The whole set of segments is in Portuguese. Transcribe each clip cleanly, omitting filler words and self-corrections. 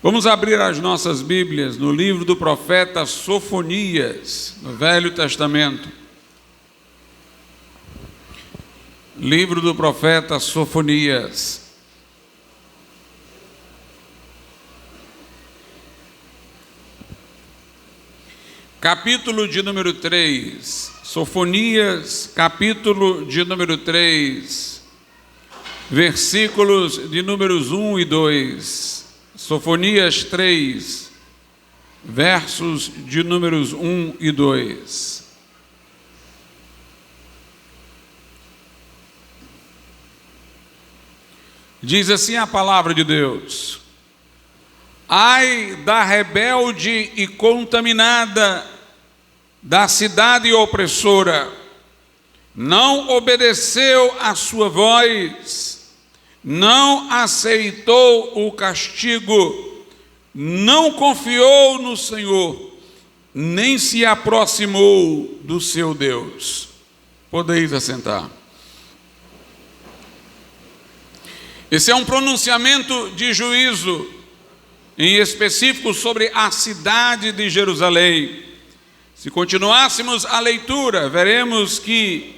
Vamos abrir as nossas Bíblias no livro do profeta Sofonias, no Velho Testamento. Livro do profeta Sofonias. Capítulo de número 3. Sofonias, capítulo de número 3. Versículos de números 1 e 2. Sofonias 3, versos de números 1 e 2. Diz assim a palavra de Deus: ai da rebelde e contaminada, da cidade opressora, não obedeceu à sua voz, não aceitou o castigo, não confiou no Senhor, nem se aproximou do seu Deus. Podeis assentar. Esse é um pronunciamento de juízo, em específico sobre a cidade de Jerusalém. Se continuássemos a leitura, veremos que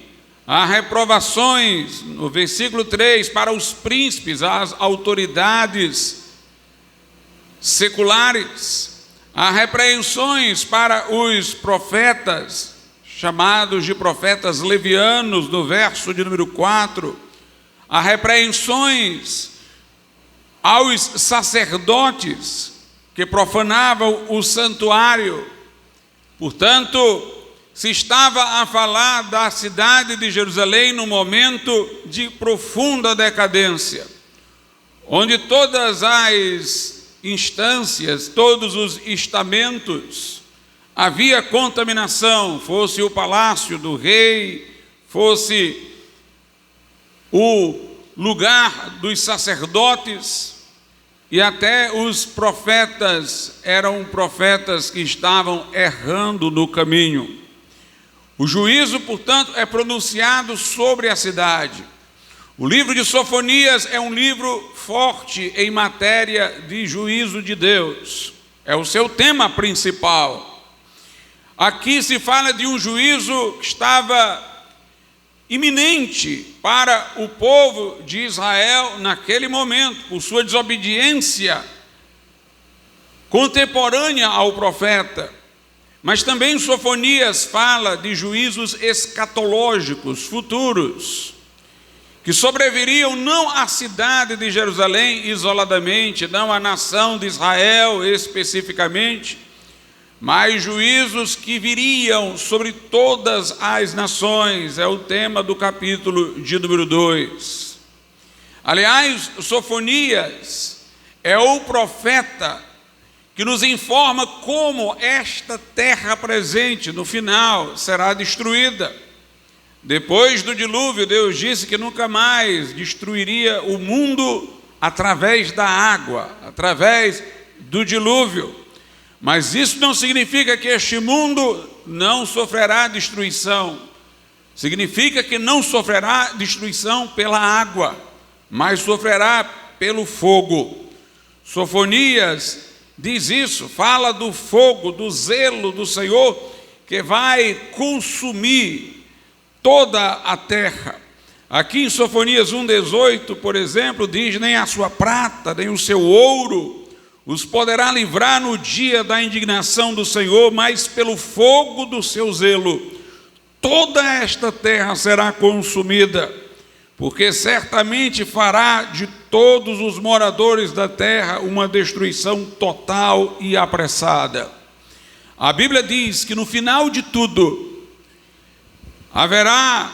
há reprovações, no versículo 3, para os príncipes, as autoridades seculares. Há repreensões para os profetas, chamados de profetas levianos, no verso de número 4. Há repreensões aos sacerdotes que profanavam o santuário. Portanto, se estava a falar da cidade de Jerusalém num momento de profunda decadência, onde todas as instâncias, todos os estamentos, havia contaminação, fosse o palácio do rei, fosse o lugar dos sacerdotes, e até os profetas eram profetas que estavam errando no caminho. O juízo, portanto, é pronunciado sobre a cidade. O livro de Sofonias é um livro forte em matéria de juízo de Deus. É o seu tema principal. Aqui se fala de um juízo que estava iminente para o povo de Israel naquele momento, por sua desobediência contemporânea ao profeta. Mas também Sofonias fala de juízos escatológicos futuros, que sobreviriam não à cidade de Jerusalém isoladamente, não à nação de Israel especificamente, mas juízos que viriam sobre todas as nações. É o tema do capítulo de número 2. Aliás, Sofonias é o profeta que nos informa como esta terra presente, no final, será destruída. Depois do dilúvio, Deus disse que nunca mais destruiria o mundo através da água, através do dilúvio. Mas isso não significa que este mundo não sofrerá destruição. Significa que não sofrerá destruição pela água, mas sofrerá pelo fogo. Sofonias diz isso, fala do fogo, do zelo do Senhor, que vai consumir toda a terra. Aqui em Sofonias 1,18, por exemplo, diz: nem a sua prata, nem o seu ouro os poderá livrar no dia da indignação do Senhor, mas pelo fogo do seu zelo, toda esta terra será consumida, porque certamente fará de todos os moradores da terra uma destruição total e apressada. A Bíblia diz que no final de tudo, haverá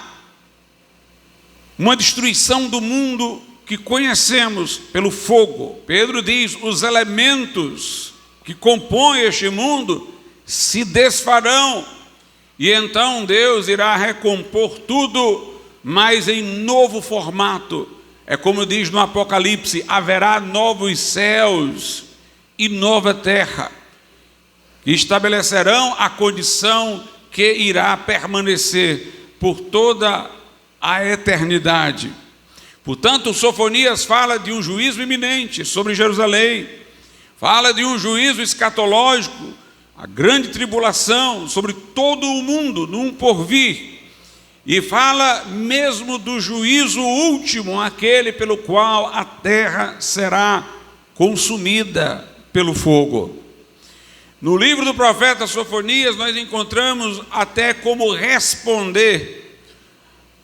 uma destruição do mundo que conhecemos pelo fogo. Pedro diz: os elementos que compõem este mundo se desfarão, e então Deus irá recompor tudo, mas em novo formato. É como diz no Apocalipse: haverá novos céus e nova terra, que estabelecerão a condição que irá permanecer por toda a eternidade. Portanto, Sofonias fala de um juízo iminente sobre Jerusalém, fala de um juízo escatológico, a grande tribulação sobre todo o mundo, num porvir, e fala mesmo do juízo último, aquele pelo qual a terra será consumida pelo fogo. No livro do profeta Sofonias, nós encontramos até como responder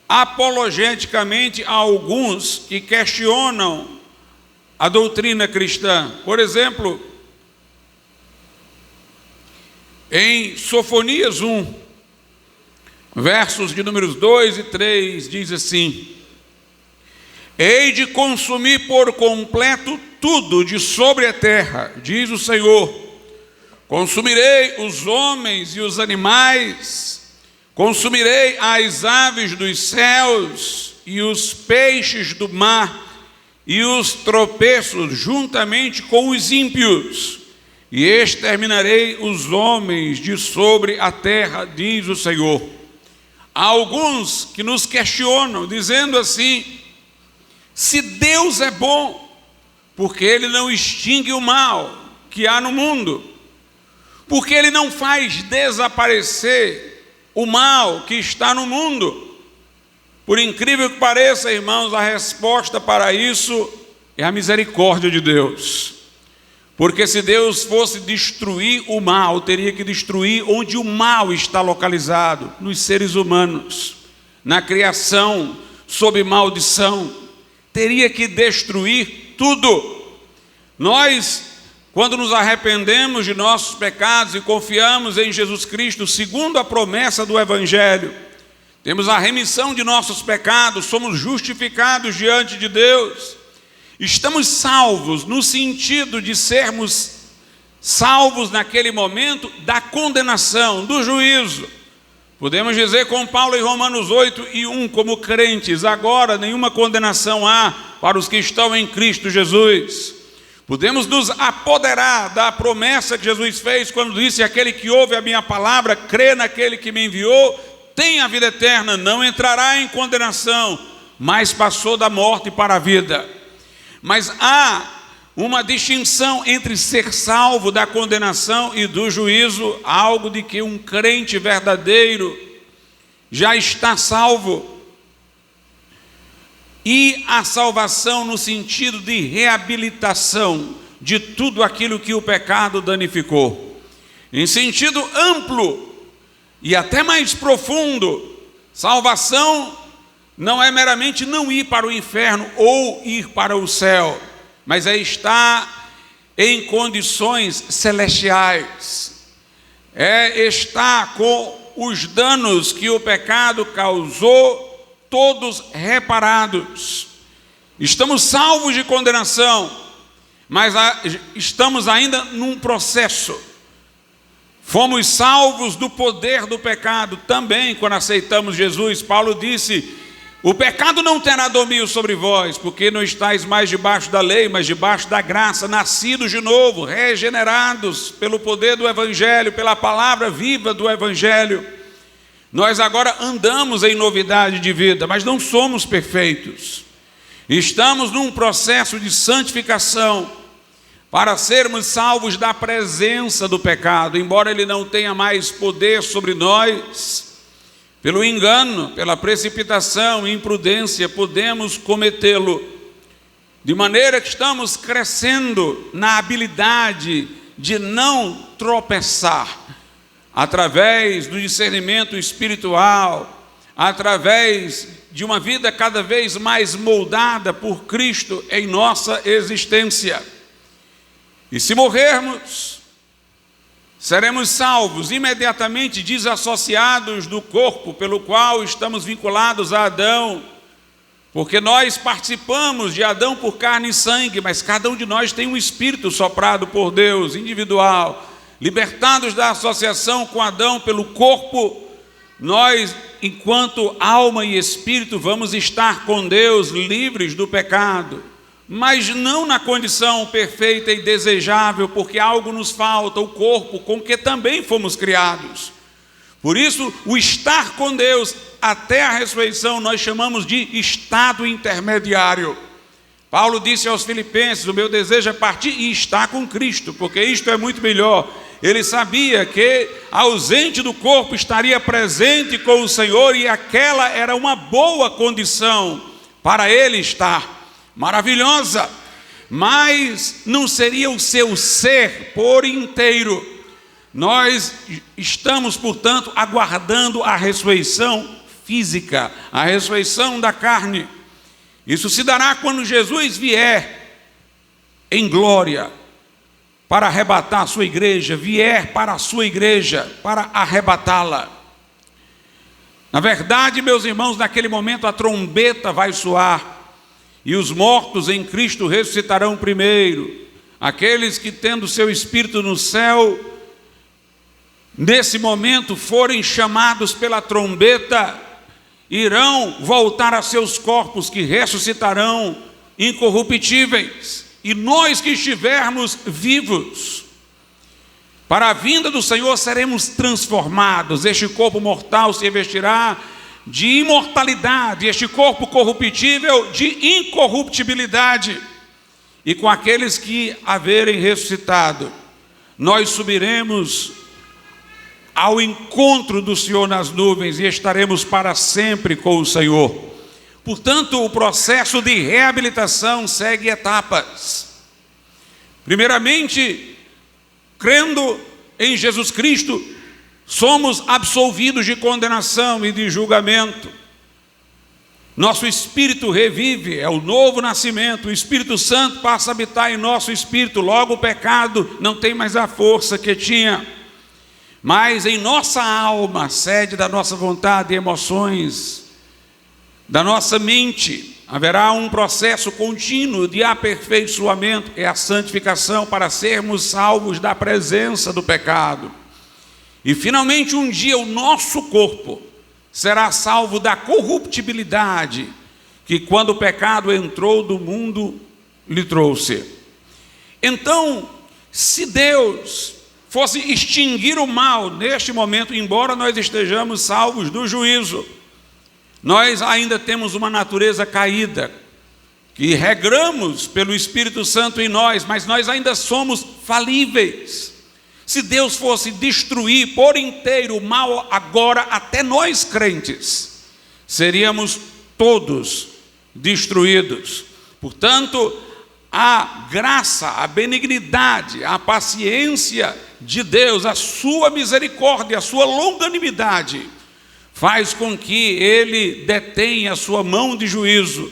apologeticamente a alguns que questionam a doutrina cristã. Por exemplo, em Sofonias 1, versos de números 2 e 3, diz assim: hei de consumir por completo tudo de sobre a terra, diz o Senhor. Consumirei os homens e os animais, consumirei as aves dos céus e os peixes do mar e os tropeços juntamente com os ímpios, e exterminarei os homens de sobre a terra, diz o Senhor. Há alguns que nos questionam, dizendo assim: se Deus é bom, porque Ele não extingue o mal que há no mundo? Porque Ele não faz desaparecer o mal que está no mundo? Por incrível que pareça, irmãos, a resposta para isso é a misericórdia de Deus. Porque se Deus fosse destruir o mal, teria que destruir onde o mal está localizado, nos seres humanos, na criação, sob maldição. Teria que destruir tudo. Nós, quando nos arrependemos de nossos pecados e confiamos em Jesus Cristo, segundo a promessa do Evangelho, temos a remissão de nossos pecados, somos justificados diante de Deus. Estamos salvos no sentido de sermos salvos naquele momento da condenação, do juízo. Podemos dizer com Paulo em Romanos 8:1, como crentes: agora nenhuma condenação há para os que estão em Cristo Jesus. Podemos nos apoderar da promessa que Jesus fez quando disse: aquele que ouve a minha palavra, crê naquele que me enviou, tem a vida eterna, não entrará em condenação, mas passou da morte para a vida. Mas há uma distinção entre ser salvo da condenação e do juízo, algo de que um crente verdadeiro já está salvo. E a salvação no sentido de reabilitação de tudo aquilo que o pecado danificou. Em sentido amplo e até mais profundo, salvação não é meramente não ir para o inferno ou ir para o céu, mas é estar em condições celestiais, é estar com os danos que o pecado causou todos reparados. Estamos salvos de condenação, mas estamos ainda num processo. Fomos salvos do poder do pecado também quando aceitamos Jesus. Paulo disse: o pecado não terá domínio sobre vós, porque não estáis mais debaixo da lei, mas debaixo da graça, nascidos de novo, regenerados pelo poder do Evangelho, pela palavra viva do Evangelho. Nós agora andamos em novidade de vida, mas não somos perfeitos. Estamos num processo de santificação para sermos salvos da presença do pecado, embora ele não tenha mais poder sobre nós. Pelo engano, pela precipitação e imprudência, podemos cometê-lo, de maneira que estamos crescendo na habilidade de não tropeçar, através do discernimento espiritual, através de uma vida cada vez mais moldada por Cristo em nossa existência. E se morrermos, seremos salvos, imediatamente desassociados do corpo pelo qual estamos vinculados a Adão, porque nós participamos de Adão por carne e sangue, mas cada um de nós tem um espírito soprado por Deus, individual. Libertados da associação com Adão pelo corpo, nós, enquanto alma e espírito, vamos estar com Deus, livres do pecado, mas não na condição perfeita e desejável, porque algo nos falta, o corpo com que também fomos criados. Por isso, o estar com Deus até a ressurreição nós chamamos de estado intermediário. Paulo disse aos Filipenses: o meu desejo é partir e estar com Cristo, porque isto é muito melhor. Ele sabia que, ausente do corpo, estaria presente com o Senhor, e aquela era uma boa condição para ele estar, maravilhosa, mas não seria o seu ser por inteiro. Nós estamos, portanto, aguardando a ressurreição física, a ressurreição da carne. Isso se dará quando Jesus vier em glória para arrebatar a sua igreja, vier para a sua igreja para arrebatá-la. Na verdade, meus irmãos, naquele momento a trombeta vai soar e os mortos em Cristo ressuscitarão primeiro. Aqueles que, tendo seu espírito no céu, nesse momento forem chamados pela trombeta, irão voltar a seus corpos, que ressuscitarão incorruptíveis. E nós que estivermos vivos para a vinda do Senhor seremos transformados. Este corpo mortal se revestirá de imortalidade, este corpo corruptível de incorruptibilidade. E com aqueles que haverem ressuscitado, nós subiremos ao encontro do Senhor nas nuvens e estaremos para sempre com o Senhor. Portanto, o processo de reabilitação segue etapas. Primeiramente, crendo em Jesus Cristo, somos absolvidos de condenação e de julgamento. Nosso espírito revive, é o novo nascimento. O Espírito Santo passa a habitar em nosso espírito. Logo o pecado não tem mais a força que tinha. Mas em nossa alma, sede da nossa vontade e emoções, da nossa mente, haverá um processo contínuo de aperfeiçoamento, é a santificação, para sermos salvos da presença do pecado. E finalmente um dia o nosso corpo será salvo da corruptibilidade que, quando o pecado entrou do mundo, lhe trouxe. Então, se Deus fosse extinguir o mal neste momento, embora nós estejamos salvos do juízo, nós ainda temos uma natureza caída, que regramos pelo Espírito Santo em nós, mas nós ainda somos falíveis. Se Deus fosse destruir por inteiro o mal agora, até nós crentes, seríamos todos destruídos. Portanto, a graça, a benignidade, a paciência de Deus, a sua misericórdia, a sua longanimidade, faz com que Ele detenha a sua mão de juízo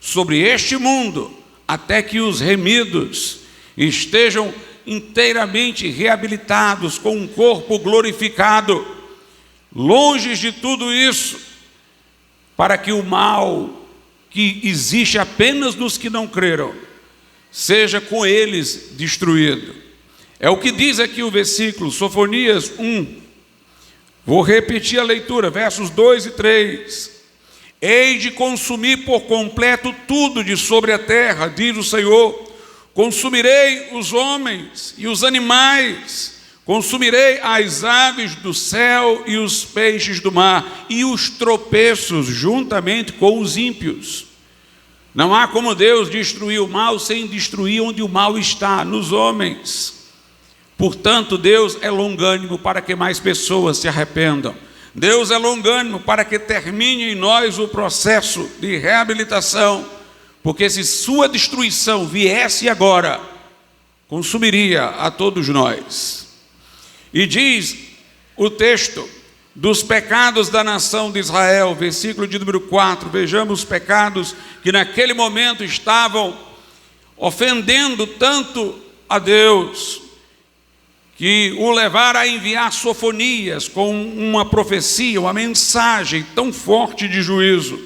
sobre este mundo, até que os remidos estejam inteiramente reabilitados, com um corpo glorificado. Longe de tudo isso, para que o mal que existe apenas nos que não creram, seja com eles destruído. É o que diz aqui o versículo, Sofonias 1. Vou repetir a leitura, versos 2 e 3. Hei de consumir por completo tudo de sobre a terra, diz o Senhor. Consumirei os homens e os animais, consumirei as aves do céu e os peixes do mar, e os tropeços juntamente com os ímpios. Não há como Deus destruir o mal sem destruir onde o mal está, nos homens. Portanto, Deus é longânimo para que mais pessoas se arrependam. Deus é longânimo para que termine em nós o processo de reabilitação, porque se sua destruição viesse agora, consumiria a todos nós. E diz o texto dos pecados da nação de Israel, versículo de número 4, vejamos os pecados que naquele momento estavam ofendendo tanto a Deus, que o levaram a enviar Sofonias com uma profecia, uma mensagem tão forte de juízo.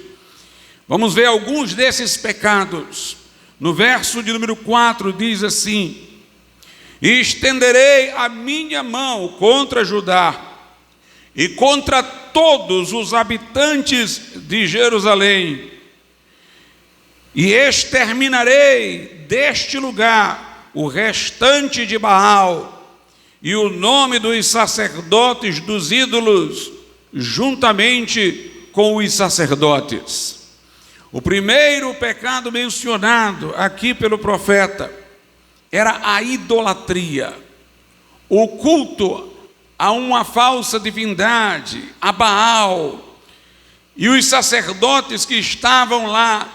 Vamos ver alguns desses pecados. No verso de número 4 diz assim: e estenderei a minha mão contra Judá e contra todos os habitantes de Jerusalém, e exterminarei deste lugar o restante de Baal e o nome dos sacerdotes dos ídolos, juntamente com os sacerdotes. O primeiro pecado mencionado aqui pelo profeta era a idolatria, o culto a uma falsa divindade, a Baal, e os sacerdotes que estavam lá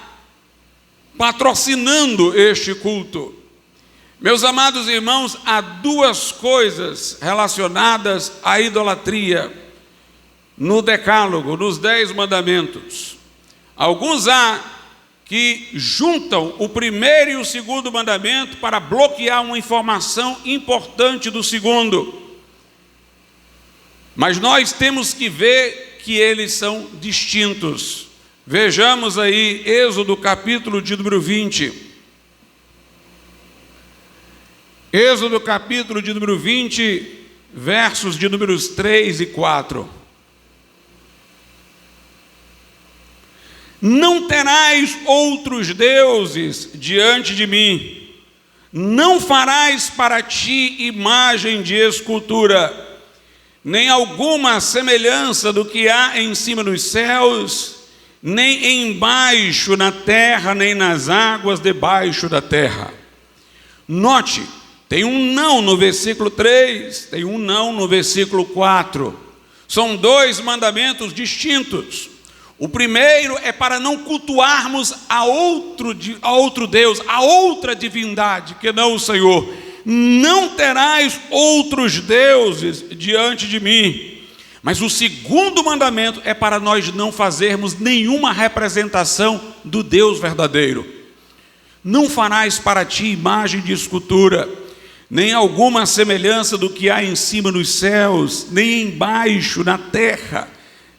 patrocinando este culto. Meus amados irmãos, há duas coisas relacionadas à idolatria no Decálogo, nos 10 mandamentos. Alguns há que juntam o primeiro e o segundo mandamento para bloquear uma informação importante do segundo. Mas nós temos que ver que eles são distintos. Vejamos aí Êxodo capítulo de número 20. Êxodo capítulo de número 20, versos de números 3 e 4. Não terás outros deuses diante de mim, não farás para ti imagem de escultura, nem alguma semelhança do que há em cima dos céus, nem embaixo na terra, nem nas águas debaixo da terra. Note, tem um não no versículo 3, tem um não no versículo 4. São dois mandamentos distintos. O primeiro é para não cultuarmos a outro Deus, a outra divindade, que não o Senhor. Não terás outros deuses diante de mim. Mas o segundo mandamento é para nós não fazermos nenhuma representação do Deus verdadeiro. Não farás para ti imagem de escultura, nem alguma semelhança do que há em cima nos céus, nem embaixo na terra,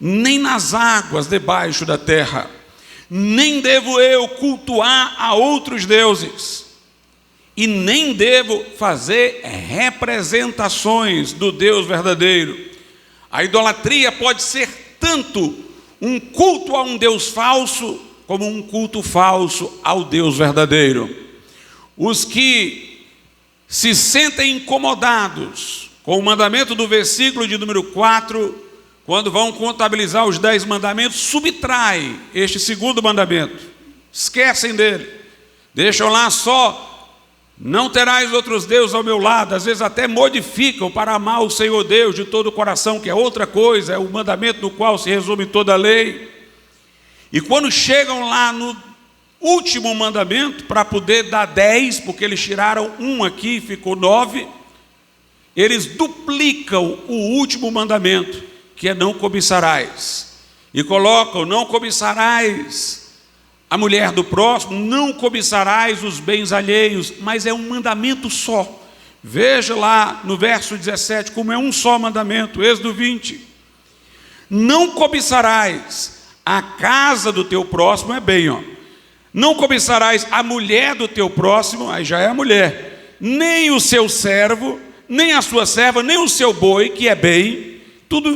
nem nas águas debaixo da terra. Nem devo eu cultuar a outros deuses, e nem devo fazer representações do Deus verdadeiro. A idolatria pode ser tanto um culto a um Deus falso, como um culto falso ao Deus verdadeiro. Os que se sentem incomodados com o mandamento do versículo de número 4, quando vão contabilizar os 10 mandamentos, subtraem este segundo mandamento, esquecem dele, deixam lá só: não terás outros deuses ao meu lado. Às vezes até modificam para amar o Senhor Deus de todo o coração, que é outra coisa, é o mandamento no qual se resume toda a lei. E quando chegam lá no último mandamento, para poder dar 10, porque eles tiraram um aqui, ficou 9, eles duplicam o último mandamento, que é não cobiçarás, e colocam: não cobiçarás a mulher do próximo, não cobiçarás os bens alheios. Mas é um mandamento só. Veja lá no verso 17 como é um só mandamento. Êxodo 20: não cobiçarás a casa do teu próximo, é bem, ó. Não cobiçarás a mulher do teu próximo, aí já é a mulher, nem o seu servo, nem a sua serva, nem o seu boi, que é bem, tudo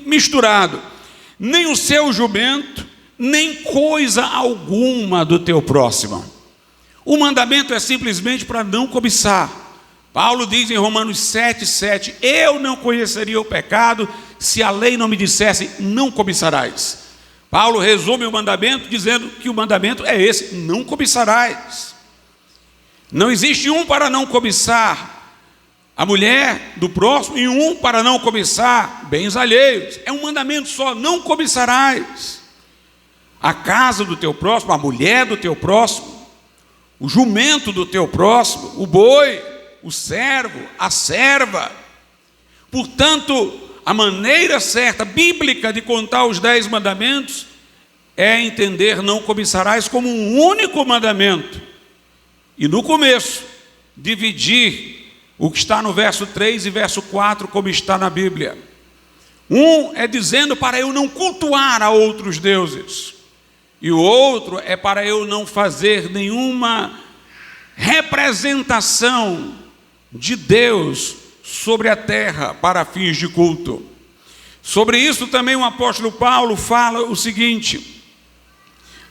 misturado, nem o seu jumento, nem coisa alguma do teu próximo. O mandamento é simplesmente para não cobiçar. Paulo diz em Romanos 7:7: eu não conheceria o pecado se a lei não me dissesse: não cobiçarás. Paulo resume o mandamento dizendo que o mandamento é esse: não cobiçarás. Não existe um para não cobiçar a mulher do próximo e um para não cobiçar bens alheios. É um mandamento só: não cobiçarás a casa do teu próximo, a mulher do teu próximo, o jumento do teu próximo, o boi, o servo, a serva. Portanto, a maneira certa, bíblica, de contar os 10 mandamentos é entender não cobiçarás como um único mandamento. E no começo, dividir o que está no verso 3 e verso 4, como está na Bíblia. Um é dizendo para eu não cultuar a outros deuses, e o outro é para eu não fazer nenhuma representação de Deus sobre a terra para fins de culto. Sobre isso também o apóstolo Paulo fala o seguinte,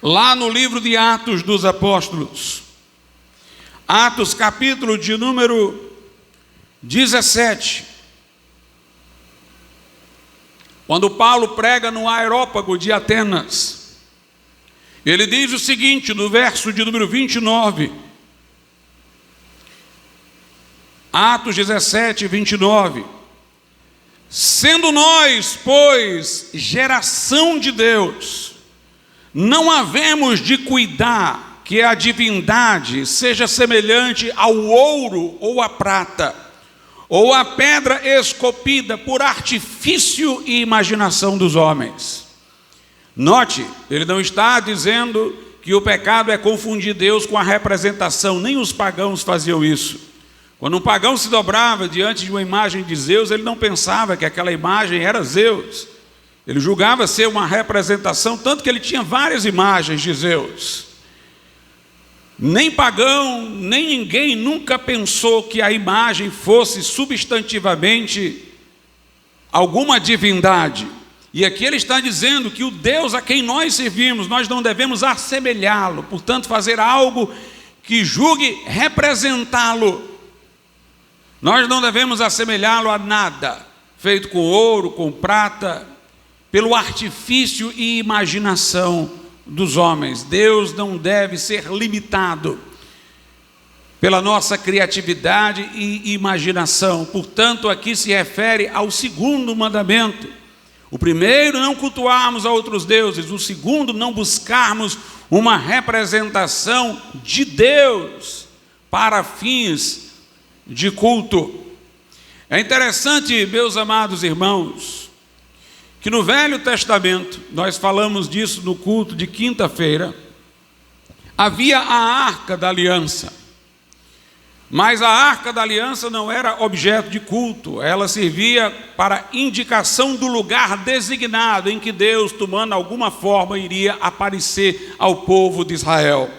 lá no livro de Atos dos Apóstolos, Atos capítulo de número 17, quando Paulo prega no Areópago de Atenas, Ele diz o seguinte, no verso de número 29, Atos 17, 29. Sendo nós, pois, geração de Deus, não havemos de cuidar que a divindade seja semelhante ao ouro ou à prata, ou à pedra esculpida por artifício e imaginação dos homens. Note, ele não está dizendo que o pecado é confundir Deus com a representação, nem os pagãos faziam isso. Quando um pagão se dobrava diante de uma imagem de Zeus, ele não pensava que aquela imagem era Zeus. Ele julgava ser uma representação, tanto que ele tinha várias imagens de Zeus. Nem pagão, nem ninguém nunca pensou que a imagem fosse substantivamente alguma divindade. E aqui ele está dizendo que o Deus a quem nós servimos, nós não devemos assemelhá-lo, portanto fazer algo que julgue representá-lo. Nós não devemos assemelhá-lo a nada, feito com ouro, com prata, pelo artifício e imaginação dos homens. Deus não deve ser limitado pela nossa criatividade e imaginação. Portanto, aqui se refere ao segundo mandamento. O primeiro, não cultuarmos a outros deuses. O segundo, não buscarmos uma representação de Deus para fins de culto. É interessante, meus amados irmãos, que no Velho Testamento, nós falamos disso no culto de quinta-feira, havia a Arca da Aliança. Mas a Arca da Aliança não era objeto de culto, ela servia para indicação do lugar designado em que Deus, tomando alguma forma, iria aparecer ao povo de Israel.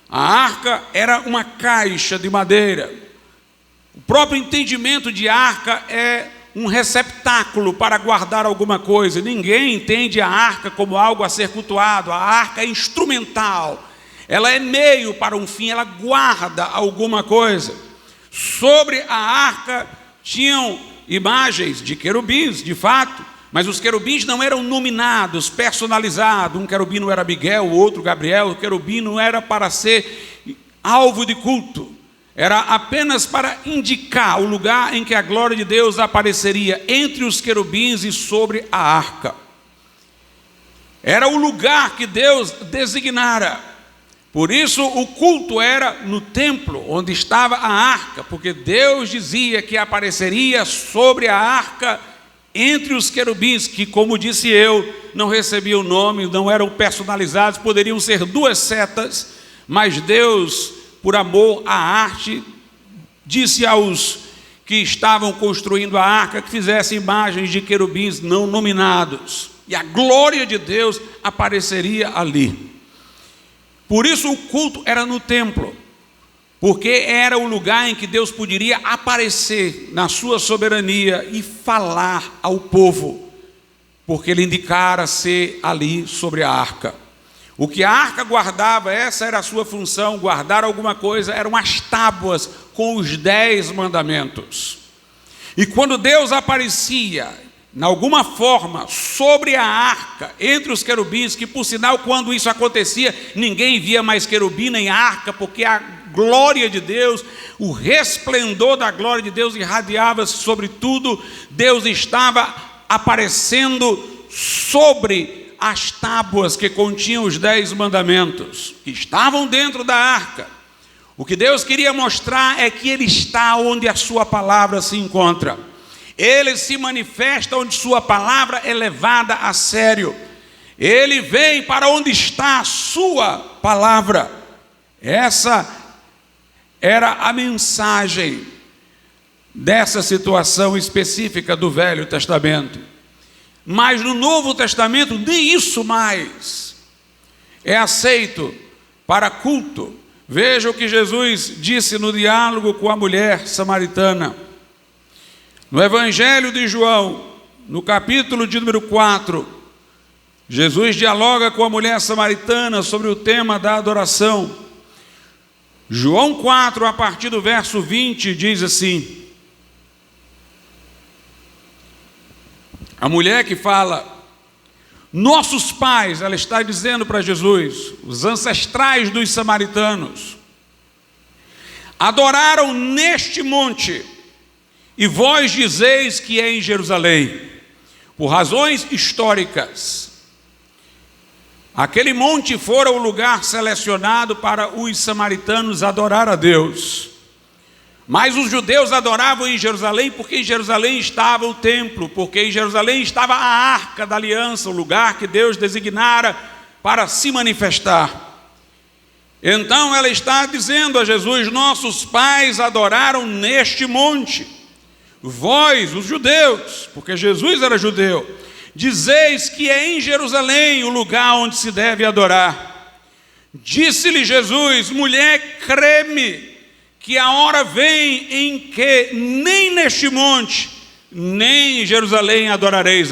A arca era uma caixa de madeira. O próprio entendimento de arca é um receptáculo para guardar alguma coisa. Ninguém entende a arca como algo a ser cultuado. A arca é instrumental. Ela é meio para um fim, ela guarda alguma coisa. Sobre a arca tinham imagens de querubins, de fato, mas os querubins não eram nominados, personalizados. Um querubim não era Miguel, o outro Gabriel. O querubim não era para ser alvo de culto. Era apenas para indicar o lugar em que a glória de Deus apareceria entre os querubins e sobre a arca. Era o lugar que Deus designara. Por isso o culto era no templo, onde estava a arca, porque Deus dizia que apareceria sobre a arca entre os querubins, que, como disse eu, não recebiam nome, não eram personalizados, poderiam ser duas setas, mas Deus, por amor à arte, disse aos que estavam construindo a arca que fizessem imagens de querubins não nominados, e a glória de Deus apareceria ali. Por isso o culto era no templo, porque era o lugar em que Deus poderia aparecer na sua soberania e falar ao povo, porque ele indicara ser ali sobre a arca. O que a arca guardava, essa era a sua função, guardar alguma coisa, eram as tábuas com os 10 mandamentos. E quando Deus aparecia, em alguma forma, sobre a arca, entre os querubins, que por sinal, quando isso acontecia, ninguém via mais querubim nem arca, porque a glória de Deus, o resplendor da glória de Deus irradiava sobre tudo. Deus estava aparecendo sobre as tábuas que continham os 10 mandamentos, que estavam dentro da arca. O que Deus queria mostrar é que Ele está onde a sua palavra se encontra. Ele se manifesta onde sua palavra é levada a sério. Ele vem para onde está a sua palavra. Essa era a mensagem dessa situação específica do Velho Testamento. Mas no Novo Testamento, nem isso mais é aceito para culto. Veja o que Jesus disse no diálogo com a mulher samaritana. No Evangelho de João, no capítulo de número 4, Jesus dialoga com a mulher samaritana sobre o tema da adoração. João 4, a partir do verso 20, diz assim: a mulher que fala: Nossos pais, ela está dizendo para Jesus, os ancestrais dos samaritanos, adoraram neste monte, e vós dizeis que é em Jerusalém, por razões históricas. Aquele monte fora o lugar selecionado para os samaritanos adorar a Deus. Mas os judeus adoravam em Jerusalém, porque em Jerusalém estava o templo, porque em Jerusalém estava a arca da aliança, o lugar que Deus designara para se manifestar. Então ela está dizendo a Jesus: nossos pais adoraram neste monte. Vós, os judeus, porque Jesus era judeu, dizeis que é em Jerusalém o lugar onde se deve adorar. Disse-lhe Jesus: mulher, crê-me, que a hora vem em que nem neste monte, nem em Jerusalém adorareis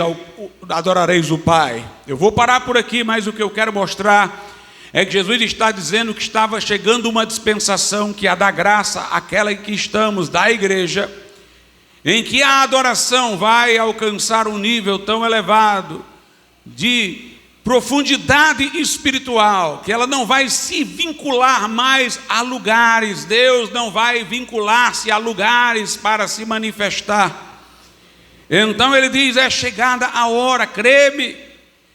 o Pai. Eu vou parar por aqui, mas o que eu quero mostrar é que Jesus está dizendo que estava chegando uma dispensação, que é a da graça, aquela em que estamos, da igreja, em que a adoração vai alcançar um nível tão elevado de profundidade espiritual, que ela não vai se vincular mais a lugares. Deus não vai vincular-se a lugares para se manifestar. Então ele diz: é chegada a hora, crê-me,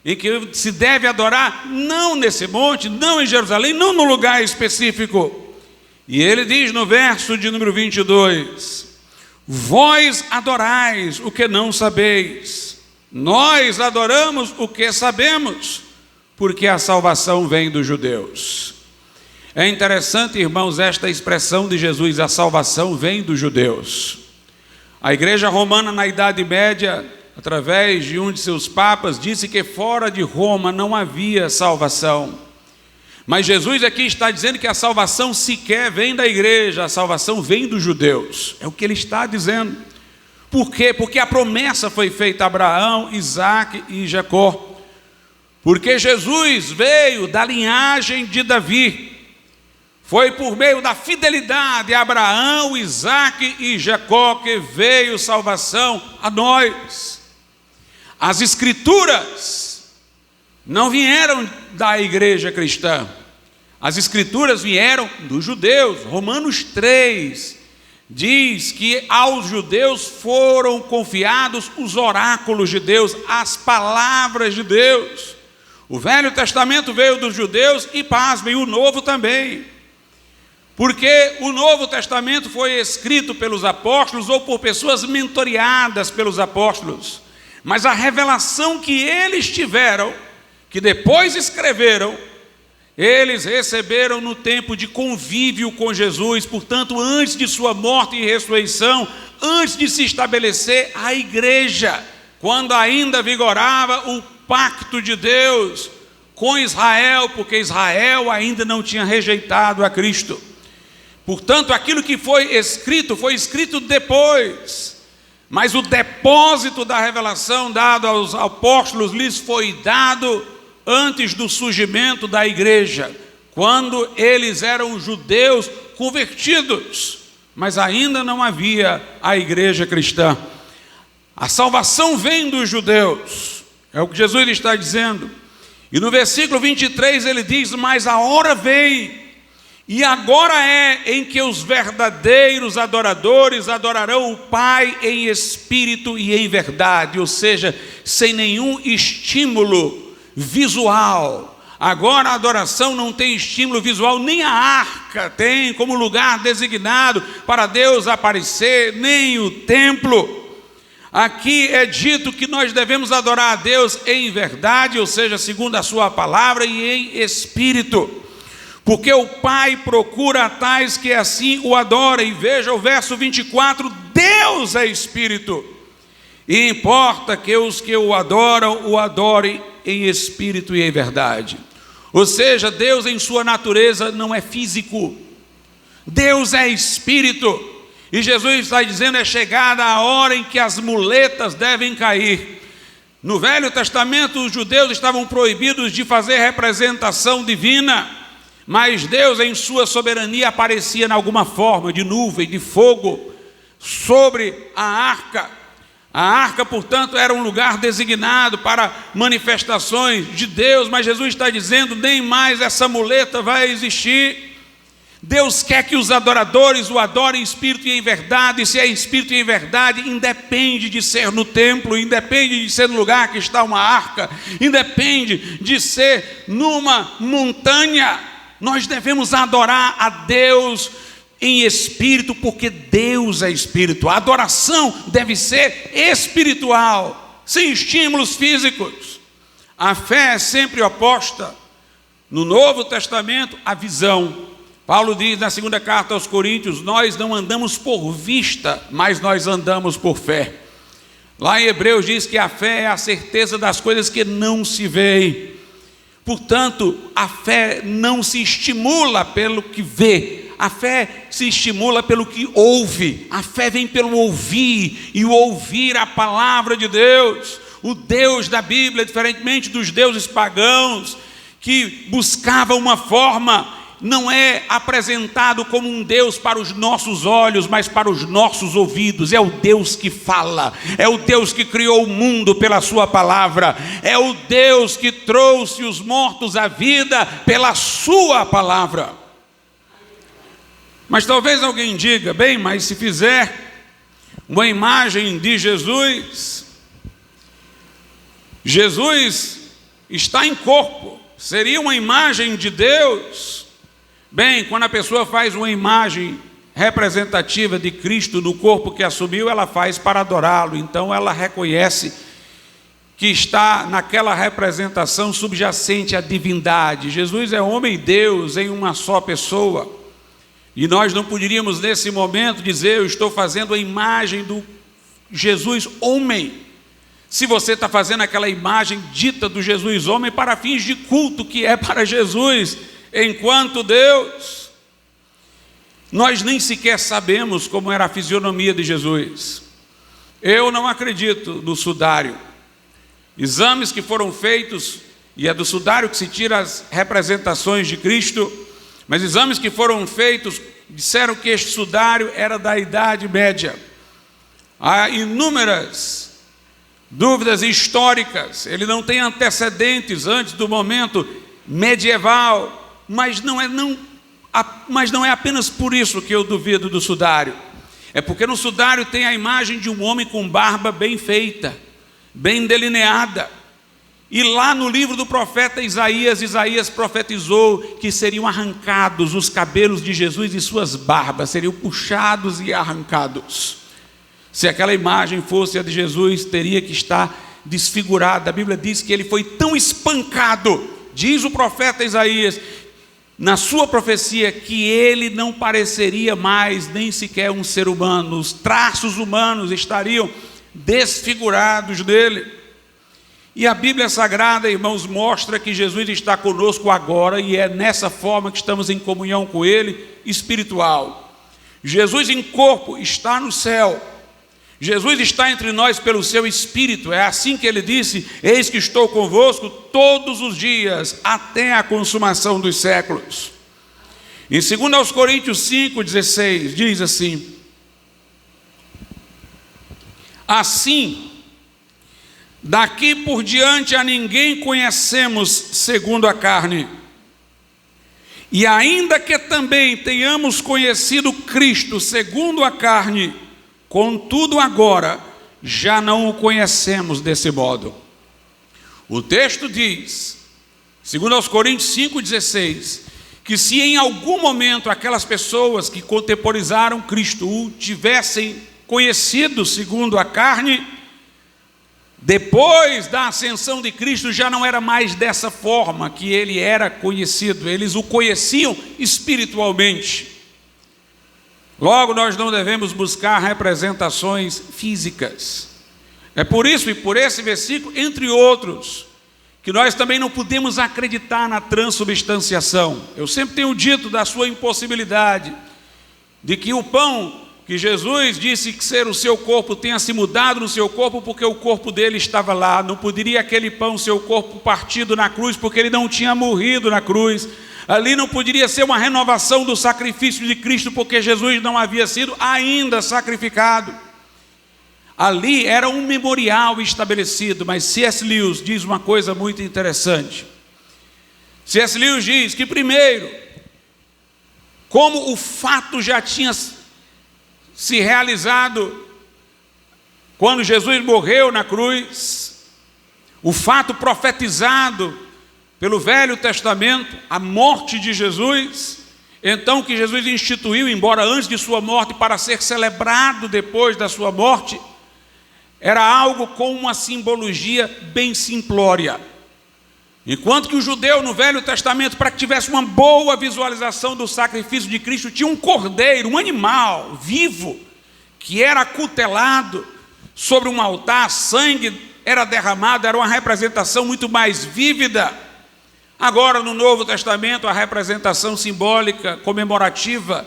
em que se deve adorar, não nesse monte, não em Jerusalém, não no lugar específico. E ele diz no verso de número 22, vós adorais o que não sabeis, nós adoramos o que sabemos, porque a salvação vem dos judeus. É interessante, irmãos, esta expressão de Jesus: a salvação vem dos judeus. A igreja romana na Idade Média, através de um de seus papas, disse que fora de Roma não havia salvação. Mas Jesus aqui está dizendo que a salvação sequer vem da igreja, a salvação vem dos judeus. É o que ele está dizendo. Por quê? Porque a promessa foi feita a Abraão, Isaque e Jacó. Porque Jesus veio da linhagem de Davi. Foi por meio da fidelidade a Abraão, Isaque e Jacó que veio salvação a nós. As escrituras não vieram da igreja cristã. As escrituras vieram dos judeus. Romanos 3 diz que aos judeus foram confiados os oráculos de Deus, as palavras de Deus. O Velho Testamento veio dos judeus e, pasmem, o Novo também. Porque o Novo Testamento foi escrito pelos apóstolos ou por pessoas mentoreadas pelos apóstolos. Mas a revelação que eles tiveram, que depois escreveram, eles receberam no tempo de convívio com Jesus. Portanto, antes de sua morte e ressurreição, antes de se estabelecer a igreja, quando ainda vigorava o pacto de Deus com Israel, porque Israel ainda não tinha rejeitado a Cristo. Portanto, aquilo que foi escrito depois, mas o depósito da revelação dado aos apóstolos lhes foi dado antes do surgimento da igreja, quando eles eram judeus convertidos, mas ainda não havia a igreja cristã. A salvação vem dos judeus, é o que Jesus está dizendo. E no versículo 23 ele diz: mas a hora vem, e agora é, em que os verdadeiros adoradores adorarão o Pai em espírito e em verdade, ou seja, sem nenhum estímulo visual. Agora a adoração não tem estímulo visual, nem a arca tem como lugar designado para Deus aparecer, nem o templo. Aqui é dito que nós devemos adorar a Deus em verdade, ou seja, segundo a sua palavra, e em espírito, porque o Pai procura tais que assim o adorem. E veja o verso 24: Deus é espírito, e importa que os que o adoram, o adorem em espírito e em verdade. Ou seja, Deus em sua natureza não é físico, Deus é espírito. E Jesus está dizendo: é chegada a hora em que as muletas devem cair. No Velho Testamento os judeus estavam proibidos de fazer representação divina, mas Deus em sua soberania aparecia em alguma forma de nuvem, de fogo, sobre a arca. A arca, portanto, era um lugar designado para manifestações de Deus, mas Jesus está dizendo, nem mais essa muleta vai existir. Deus quer que os adoradores o adorem em espírito e em verdade. E se é em espírito e em verdade, independe de ser no templo, independe de ser no lugar que está uma arca, independe de ser numa montanha. Nós devemos adorar a Deus em espírito, porque Deus é espírito. A adoração deve ser espiritual, sem estímulos físicos. A fé é sempre oposta, no Novo Testamento, à visão. Paulo diz na segunda carta aos Coríntios, nós não andamos por vista, mas nós andamos por fé. Lá em Hebreus diz que a fé é a certeza das coisas que não se veem. Portanto, a fé não se estimula pelo que vê, a fé se estimula pelo que ouve. A fé vem pelo ouvir, e o ouvir a palavra de Deus. O Deus da Bíblia, diferentemente dos deuses pagãos, que buscavam uma forma, não é apresentado como um Deus para os nossos olhos, mas para os nossos ouvidos. É o Deus que fala, é o Deus que criou o mundo pela sua palavra, é o Deus que trouxe os mortos à vida pela sua palavra. Mas talvez alguém diga, bem, mas se fizer uma imagem de Jesus, Jesus está em corpo, seria uma imagem de Deus? Bem, quando a pessoa faz uma imagem representativa de Cristo no corpo que assumiu, ela faz para adorá-lo. Então ela reconhece que está naquela representação subjacente à divindade. Jesus é homem e Deus em uma só pessoa. E nós não poderíamos nesse momento dizer, eu estou fazendo a imagem do Jesus homem, se você está fazendo aquela imagem dita do Jesus homem para fins de culto, que é para Jesus enquanto Deus. Nós nem sequer sabemos como era a fisionomia de Jesus. Eu não acredito no sudário. Exames que foram feitos, e é do sudário que se tira as representações de Cristo, mas exames que foram feitos disseram que este sudário era da Idade Média. Há inúmeras dúvidas históricas, ele não tem antecedentes antes do momento medieval, mas não é apenas por isso que eu duvido do sudário. É porque no sudário tem a imagem de um homem com barba bem feita, bem delineada. E lá no livro do profeta Isaías profetizou que seriam arrancados os cabelos de Jesus e suas barbas, seriam puxados e arrancados. Se aquela imagem fosse a de Jesus, teria que estar desfigurada. A Bíblia diz que ele foi tão espancado, diz o profeta Isaías, na sua profecia, que ele não pareceria mais nem sequer um ser humano. Os traços humanos estariam desfigurados dele. E a Bíblia Sagrada, irmãos, mostra que Jesus está conosco agora, e é nessa forma que estamos em comunhão com ele, espiritual. Jesus em corpo está no céu. Jesus está entre nós pelo seu Espírito. É assim que ele disse, eis que estou convosco todos os dias, até a consumação dos séculos. Em 2 Coríntios 5,16, diz assim, assim, daqui por diante a ninguém conhecemos segundo a carne. E ainda que também tenhamos conhecido Cristo segundo a carne, contudo agora já não o conhecemos desse modo. O texto diz, segundo aos Coríntios 5,16, que se em algum momento aquelas pessoas que contemporizaram Cristo o tivessem conhecido segundo a carne, depois da ascensão de Cristo já não era mais dessa forma que ele era conhecido, eles o conheciam espiritualmente. Logo, nós não devemos buscar representações físicas. É por isso e por esse versículo, entre outros, que nós também não podemos acreditar na transubstanciação. Eu sempre tenho dito da sua impossibilidade, de que o pão que Jesus disse que ser o seu corpo tenha se mudado no seu corpo, porque o corpo dele estava lá. Não poderia aquele pão ser o corpo partido na cruz, porque ele não tinha morrido na cruz. Ali não poderia ser uma renovação do sacrifício de Cristo, porque Jesus não havia sido ainda sacrificado. Ali era um memorial estabelecido, mas C.S. Lewis diz uma coisa muito interessante. C.S. Lewis diz que, primeiro, como o fato já tinha se realizado quando Jesus morreu na cruz, o fato profetizado pelo Velho Testamento, a morte de Jesus, então que Jesus instituiu, embora antes de sua morte, para ser celebrado depois da sua morte, era algo com uma simbologia bem simplória. Enquanto que o judeu no Velho Testamento, para que tivesse uma boa visualização do sacrifício de Cristo, tinha um cordeiro, um animal vivo, que era acutelado sobre um altar, sangue era derramado, era uma representação muito mais vívida. Agora, no Novo Testamento, a representação simbólica, comemorativa,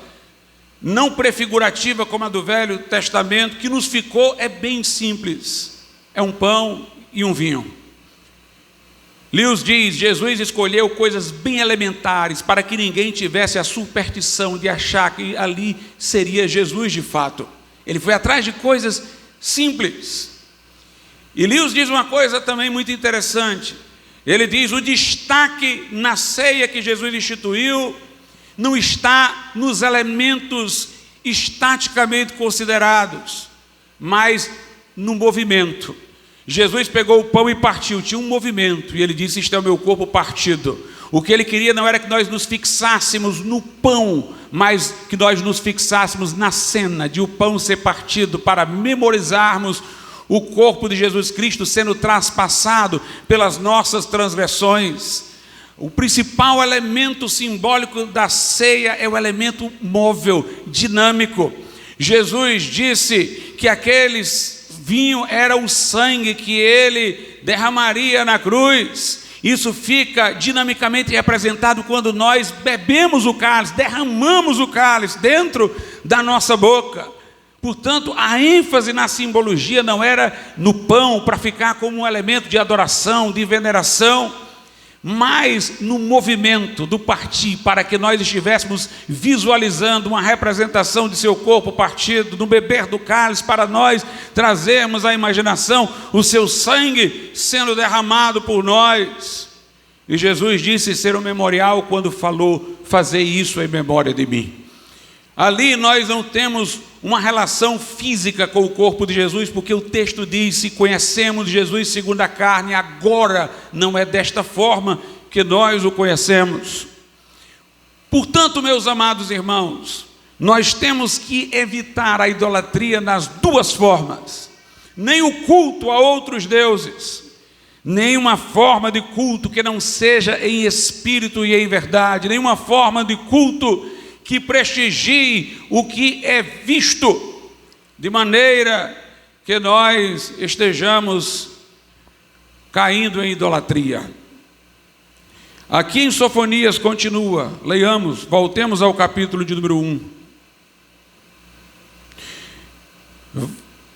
não prefigurativa como a do Velho Testamento, que nos ficou é bem simples. É um pão e um vinho. Lewis diz, Jesus escolheu coisas bem elementares para que ninguém tivesse a superstição de achar que ali seria Jesus de fato. Ele foi atrás de coisas simples. E Lewis diz uma coisa também muito interessante. Ele diz, o destaque na ceia que Jesus instituiu não está nos elementos estaticamente considerados, mas no movimento. Jesus pegou o pão e partiu, tinha um movimento, e ele disse, isto é o meu corpo partido. O que ele queria não era que nós nos fixássemos no pão, mas que nós nos fixássemos na cena de o pão ser partido, para memorizarmos o corpo de Jesus Cristo sendo traspassado pelas nossas transgressões. O principal elemento simbólico da ceia é o elemento móvel, dinâmico. Jesus disse que aqueles vinho era o sangue que ele derramaria na cruz. Isso fica dinamicamente representado quando nós bebemos o cálice, derramamos o cálice dentro da nossa boca. Portanto, a ênfase na simbologia não era no pão para ficar como um elemento de adoração, de veneração, mas no movimento do partir, para que nós estivéssemos visualizando uma representação de seu corpo partido, no beber do cálice, para nós trazermos à imaginação o seu sangue sendo derramado por nós. E Jesus disse ser um memorial quando falou, fazei isso em memória de mim. Ali nós não temos uma relação física com o corpo de Jesus, porque o texto diz, se conhecemos Jesus segundo a carne, agora não é desta forma que nós o conhecemos. Portanto, meus amados irmãos, nós temos que evitar a idolatria nas duas formas. Nem o culto a outros deuses, nenhuma forma de culto que não seja em espírito e em verdade, nenhuma forma de culto que prestigie o que é visto, de maneira que nós estejamos caindo em idolatria. Aqui em Sofonias continua, leiamos, voltemos ao capítulo de número 1.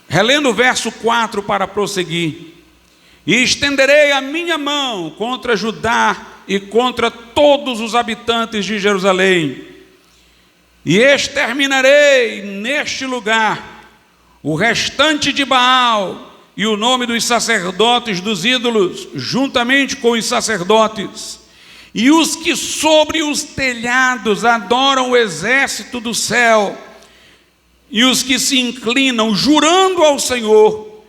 Relendo o verso 4 para prosseguir. E estenderei a minha mão contra Judá e contra todos os habitantes de Jerusalém, e exterminarei neste lugar o restante de Baal e o nome dos sacerdotes dos ídolos, juntamente com os sacerdotes, e os que sobre os telhados adoram o exército do céu, e os que se inclinam jurando ao Senhor,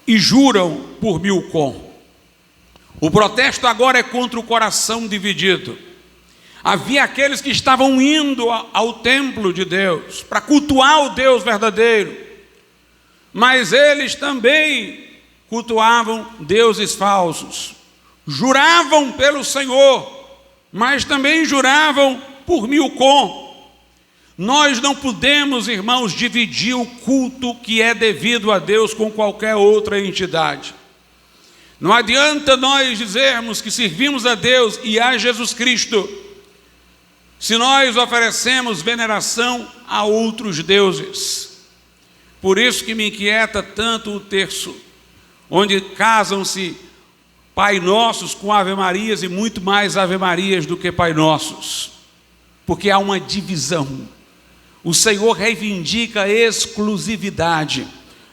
e juram por Milcom. O protesto agora é contra o coração dividido. Havia aqueles que estavam indo ao templo de Deus para cultuar o Deus verdadeiro, mas eles também cultuavam deuses falsos, juravam pelo Senhor, mas também juravam por Milcom. Nós não podemos, irmãos, dividir o culto que é devido a Deus com qualquer outra entidade. Não adianta nós dizermos que servimos a Deus e a Jesus Cristo se nós oferecemos veneração a outros deuses. Por isso que me inquieta tanto o terço, onde casam-se Pai Nossos com Ave Marias e muito mais Ave Marias do que Pai Nossos, porque há uma divisão. o Senhor reivindica exclusividade.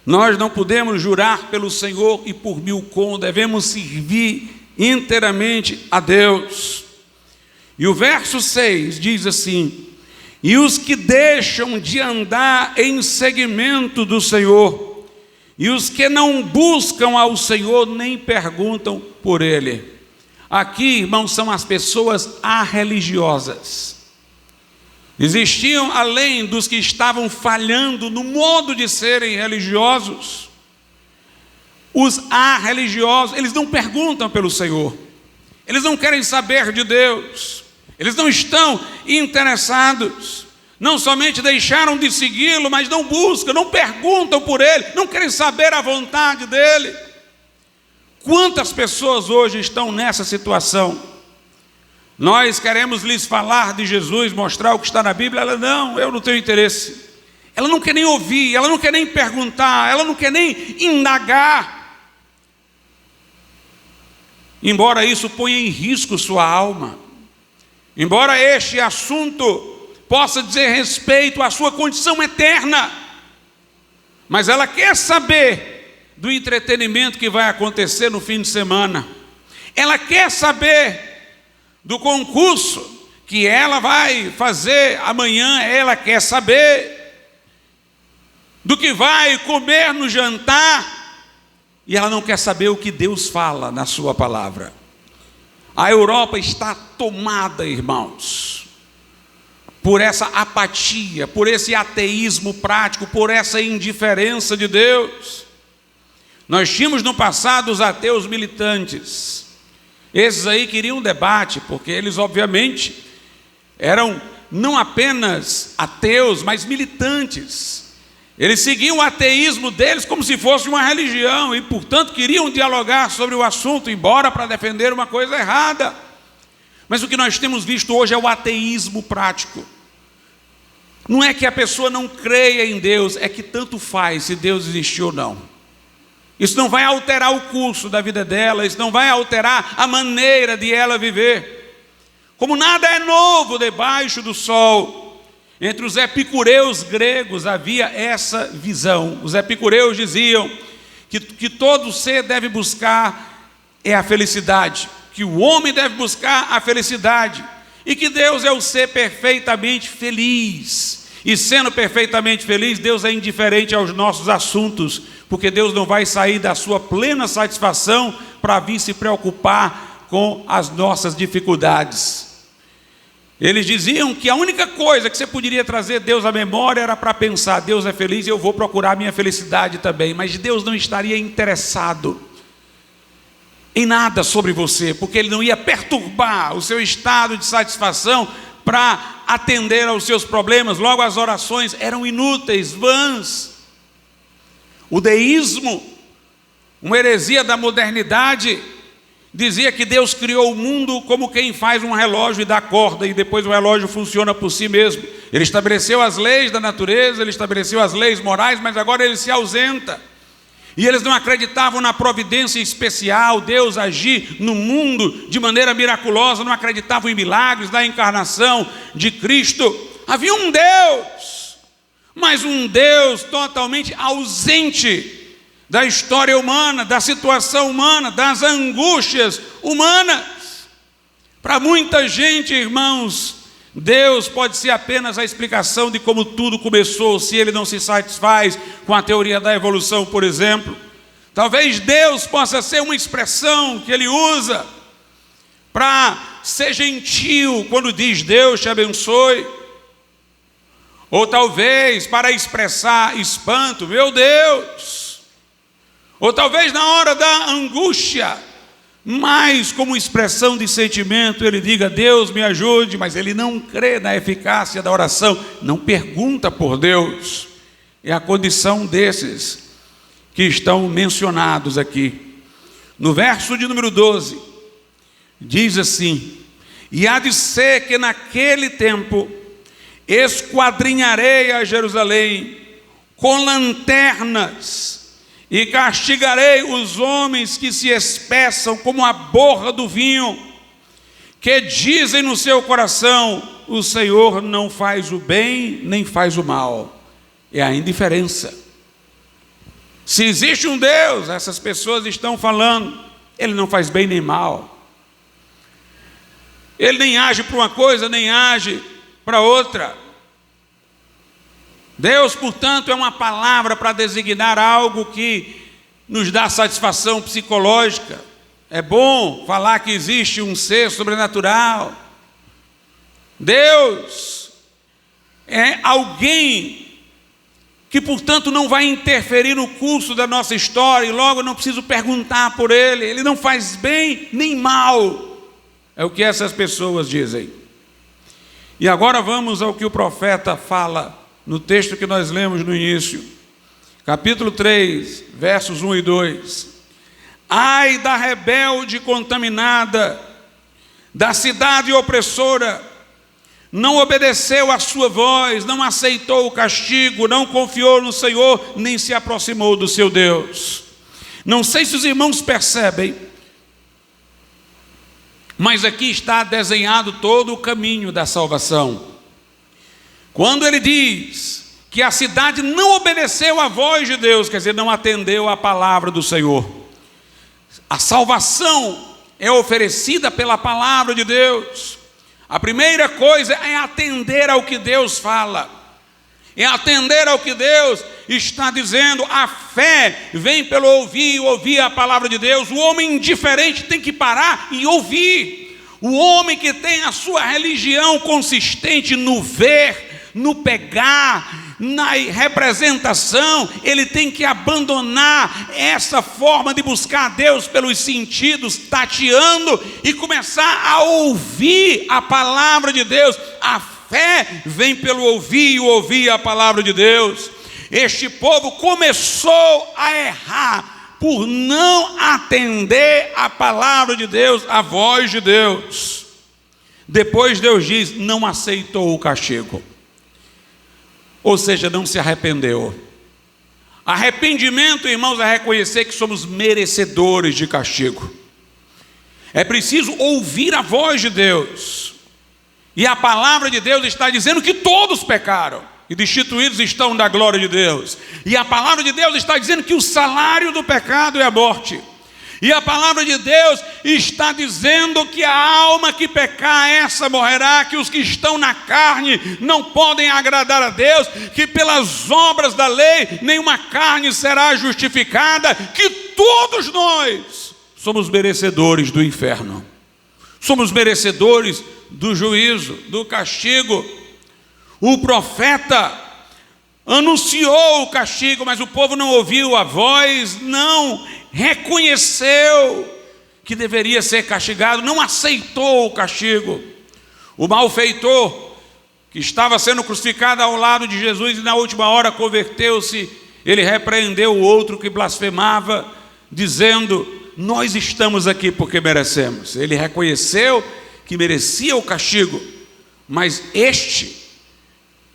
Nós não podemos jurar pelo Senhor e por Milcom, devemos servir inteiramente a Deus. E o verso 6 diz assim: e os que deixam de andar em seguimento do Senhor, e os que não buscam ao Senhor, nem perguntam por Ele. Aqui, irmãos, são as pessoas arreligiosas. Existiam, além dos que estavam falhando no modo de serem religiosos, os arreligiosos. Eles não perguntam pelo Senhor, eles não querem saber de Deus, eles não estão interessados, não somente deixaram de segui-lo, mas não buscam, não perguntam por Ele, não querem saber a vontade dEle. Quantas pessoas hoje estão nessa situação? Nós queremos lhes falar de Jesus, mostrar o que está na Bíblia. Ela, não, eu não tenho interesse. Ela não quer nem ouvir, ela não quer nem perguntar, ela não quer nem indagar. Embora isso ponha em risco sua alma, embora este assunto possa dizer respeito à sua condição eterna, mas ela quer saber do entretenimento que vai acontecer no fim de semana. Ela quer saber do concurso que ela vai fazer amanhã. Ela quer saber do que vai comer no jantar, e ela não quer saber o que Deus fala na sua palavra. A Europa está tomada, irmãos, por essa apatia, por esse ateísmo prático, por essa indiferença de Deus. Nós tínhamos no passado os ateus militantes. Esses aí queriam debate, porque eles obviamente eram não apenas ateus, mas militantes. Eles seguiam o ateísmo deles como se fosse uma religião e, portanto, queriam dialogar sobre o assunto, embora para defender uma coisa errada. Mas o que nós temos visto hoje é o ateísmo prático. Não é que a pessoa não creia em Deus, é que tanto faz se Deus existir ou não. Isso não vai alterar o curso da vida dela, isso não vai alterar a maneira de ela viver. Como nada é novo debaixo do sol, entre os epicureus gregos havia essa visão. Os epicureus diziam que todo ser deve buscar a felicidade, que o homem deve buscar a felicidade, e que Deus é o ser perfeitamente feliz. E sendo perfeitamente feliz, Deus é indiferente aos nossos assuntos, porque Deus não vai sair da sua plena satisfação para vir se preocupar com as nossas dificuldades. Eles diziam que a única coisa que você poderia trazer Deus à memória era para pensar: Deus é feliz e eu vou procurar a minha felicidade também. Mas Deus não estaria interessado em nada sobre você, porque Ele não ia perturbar o seu estado de satisfação para atender aos seus problemas. Logo, as orações eram inúteis, vãs. O deísmo, uma heresia da modernidade, dizia que Deus criou o mundo como quem faz um relógio e dá corda, e depois o relógio funciona por si mesmo. Ele estabeleceu as leis da natureza, ele estabeleceu as leis morais, mas agora ele se ausenta. E eles não acreditavam na providência especial, Deus agir no mundo de maneira miraculosa, não acreditavam em milagres, na encarnação de Cristo. Havia um Deus, mas um Deus totalmente ausente da história humana, da situação humana, das angústias humanas. Para muita gente, irmãos, Deus pode ser apenas a explicação de como tudo começou, se ele não se satisfaz com a teoria da evolução, por exemplo. Talvez Deus possa ser uma expressão que ele usa para ser gentil quando diz Deus te abençoe. Ou talvez para expressar espanto, meu Deus. Ou talvez na hora da angústia, mas como expressão de sentimento, ele diga Deus me ajude, mas ele não crê na eficácia da oração, não pergunta por Deus. É a condição desses que estão mencionados aqui. No verso de número 12, diz assim: e há de ser que naquele tempo esquadrinharei a Jerusalém com lanternas, e castigarei os homens que se espessam como a borra do vinho, que dizem no seu coração: o Senhor não faz o bem nem faz o mal. É a indiferença. Se existe um Deus, essas pessoas estão falando, Ele não faz bem nem mal. Ele nem age para uma coisa, nem age para outra. Deus, portanto, é uma palavra para designar algo que nos dá satisfação psicológica. É bom falar que existe um ser sobrenatural. Deus é alguém que, portanto, não vai interferir no curso da nossa história, e logo eu não preciso perguntar por Ele. Ele não faz bem nem mal. É o que essas pessoas dizem. E agora vamos ao que o profeta fala no texto que nós lemos no início. Capítulo 3, versos 1 e 2. Ai da rebelde contaminada, da cidade opressora, não obedeceu à sua voz, não aceitou o castigo, não confiou no Senhor, nem se aproximou do seu Deus. Não sei se os irmãos percebem, mas aqui está desenhado todo o caminho da salvação. Quando ele diz que a cidade não obedeceu à voz de Deus, quer dizer, não atendeu à palavra do Senhor. A salvação é oferecida pela palavra de Deus. A primeira coisa é atender ao que Deus fala, é atender ao que Deus está dizendo. A fé vem pelo ouvir, ouvir a palavra de Deus. O homem indiferente tem que parar e ouvir. O homem que tem a sua religião consistente no ver, no pegar, na representação, ele tem que abandonar essa forma de buscar a Deus pelos sentidos, tateando, e começar a ouvir a palavra de Deus. A fé vem pelo ouvir e ouvir a palavra de Deus. Este povo começou a errar por não atender a palavra de Deus, a voz de Deus. Depois Deus diz, não aceitou o castigo. Ou seja, não se arrependeu. Arrependimento, irmãos, é reconhecer que somos merecedores de castigo. É preciso ouvir a voz de Deus. E a palavra de Deus está dizendo que todos pecaram e destituídos estão da glória de Deus. E a palavra de Deus está dizendo que o salário do pecado é a morte. E a palavra de Deus está dizendo que a alma que pecar, essa morrerá, que os que estão na carne não podem agradar a Deus, que pelas obras da lei nenhuma carne será justificada, que todos nós somos merecedores do inferno, somos merecedores do juízo, do castigo. O profeta anunciou o castigo, mas o povo não ouviu a voz, não reconheceu que deveria ser castigado, não aceitou o castigo. O malfeitor, que estava sendo crucificado ao lado de Jesus e na última hora converteu-se, ele repreendeu o outro que blasfemava, dizendo, nós estamos aqui porque merecemos. Ele reconheceu que merecia o castigo, mas este,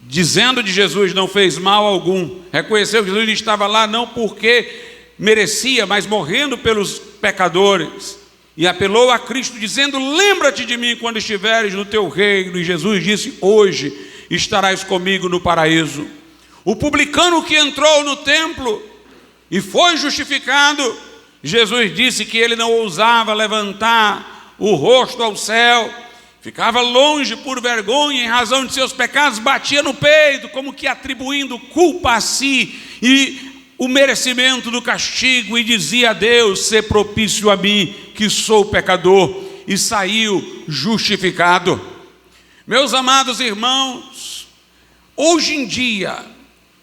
dizendo de Jesus, não fez mal algum, reconheceu que Jesus estava lá não porque merecia, mas morrendo pelos pecadores, e apelou a Cristo dizendo, lembra-te de mim quando estiveres no teu reino. E Jesus disse, hoje estarás comigo no paraíso. O publicano que entrou no templo e foi justificado, Jesus disse que ele não ousava levantar o rosto ao céu, ficava longe por vergonha em razão de seus pecados, batia no peito como que atribuindo culpa a si e o merecimento do castigo, e dizia a Deus, ser propício a mim, que sou pecador, e saiu justificado. Meus amados irmãos, hoje em dia,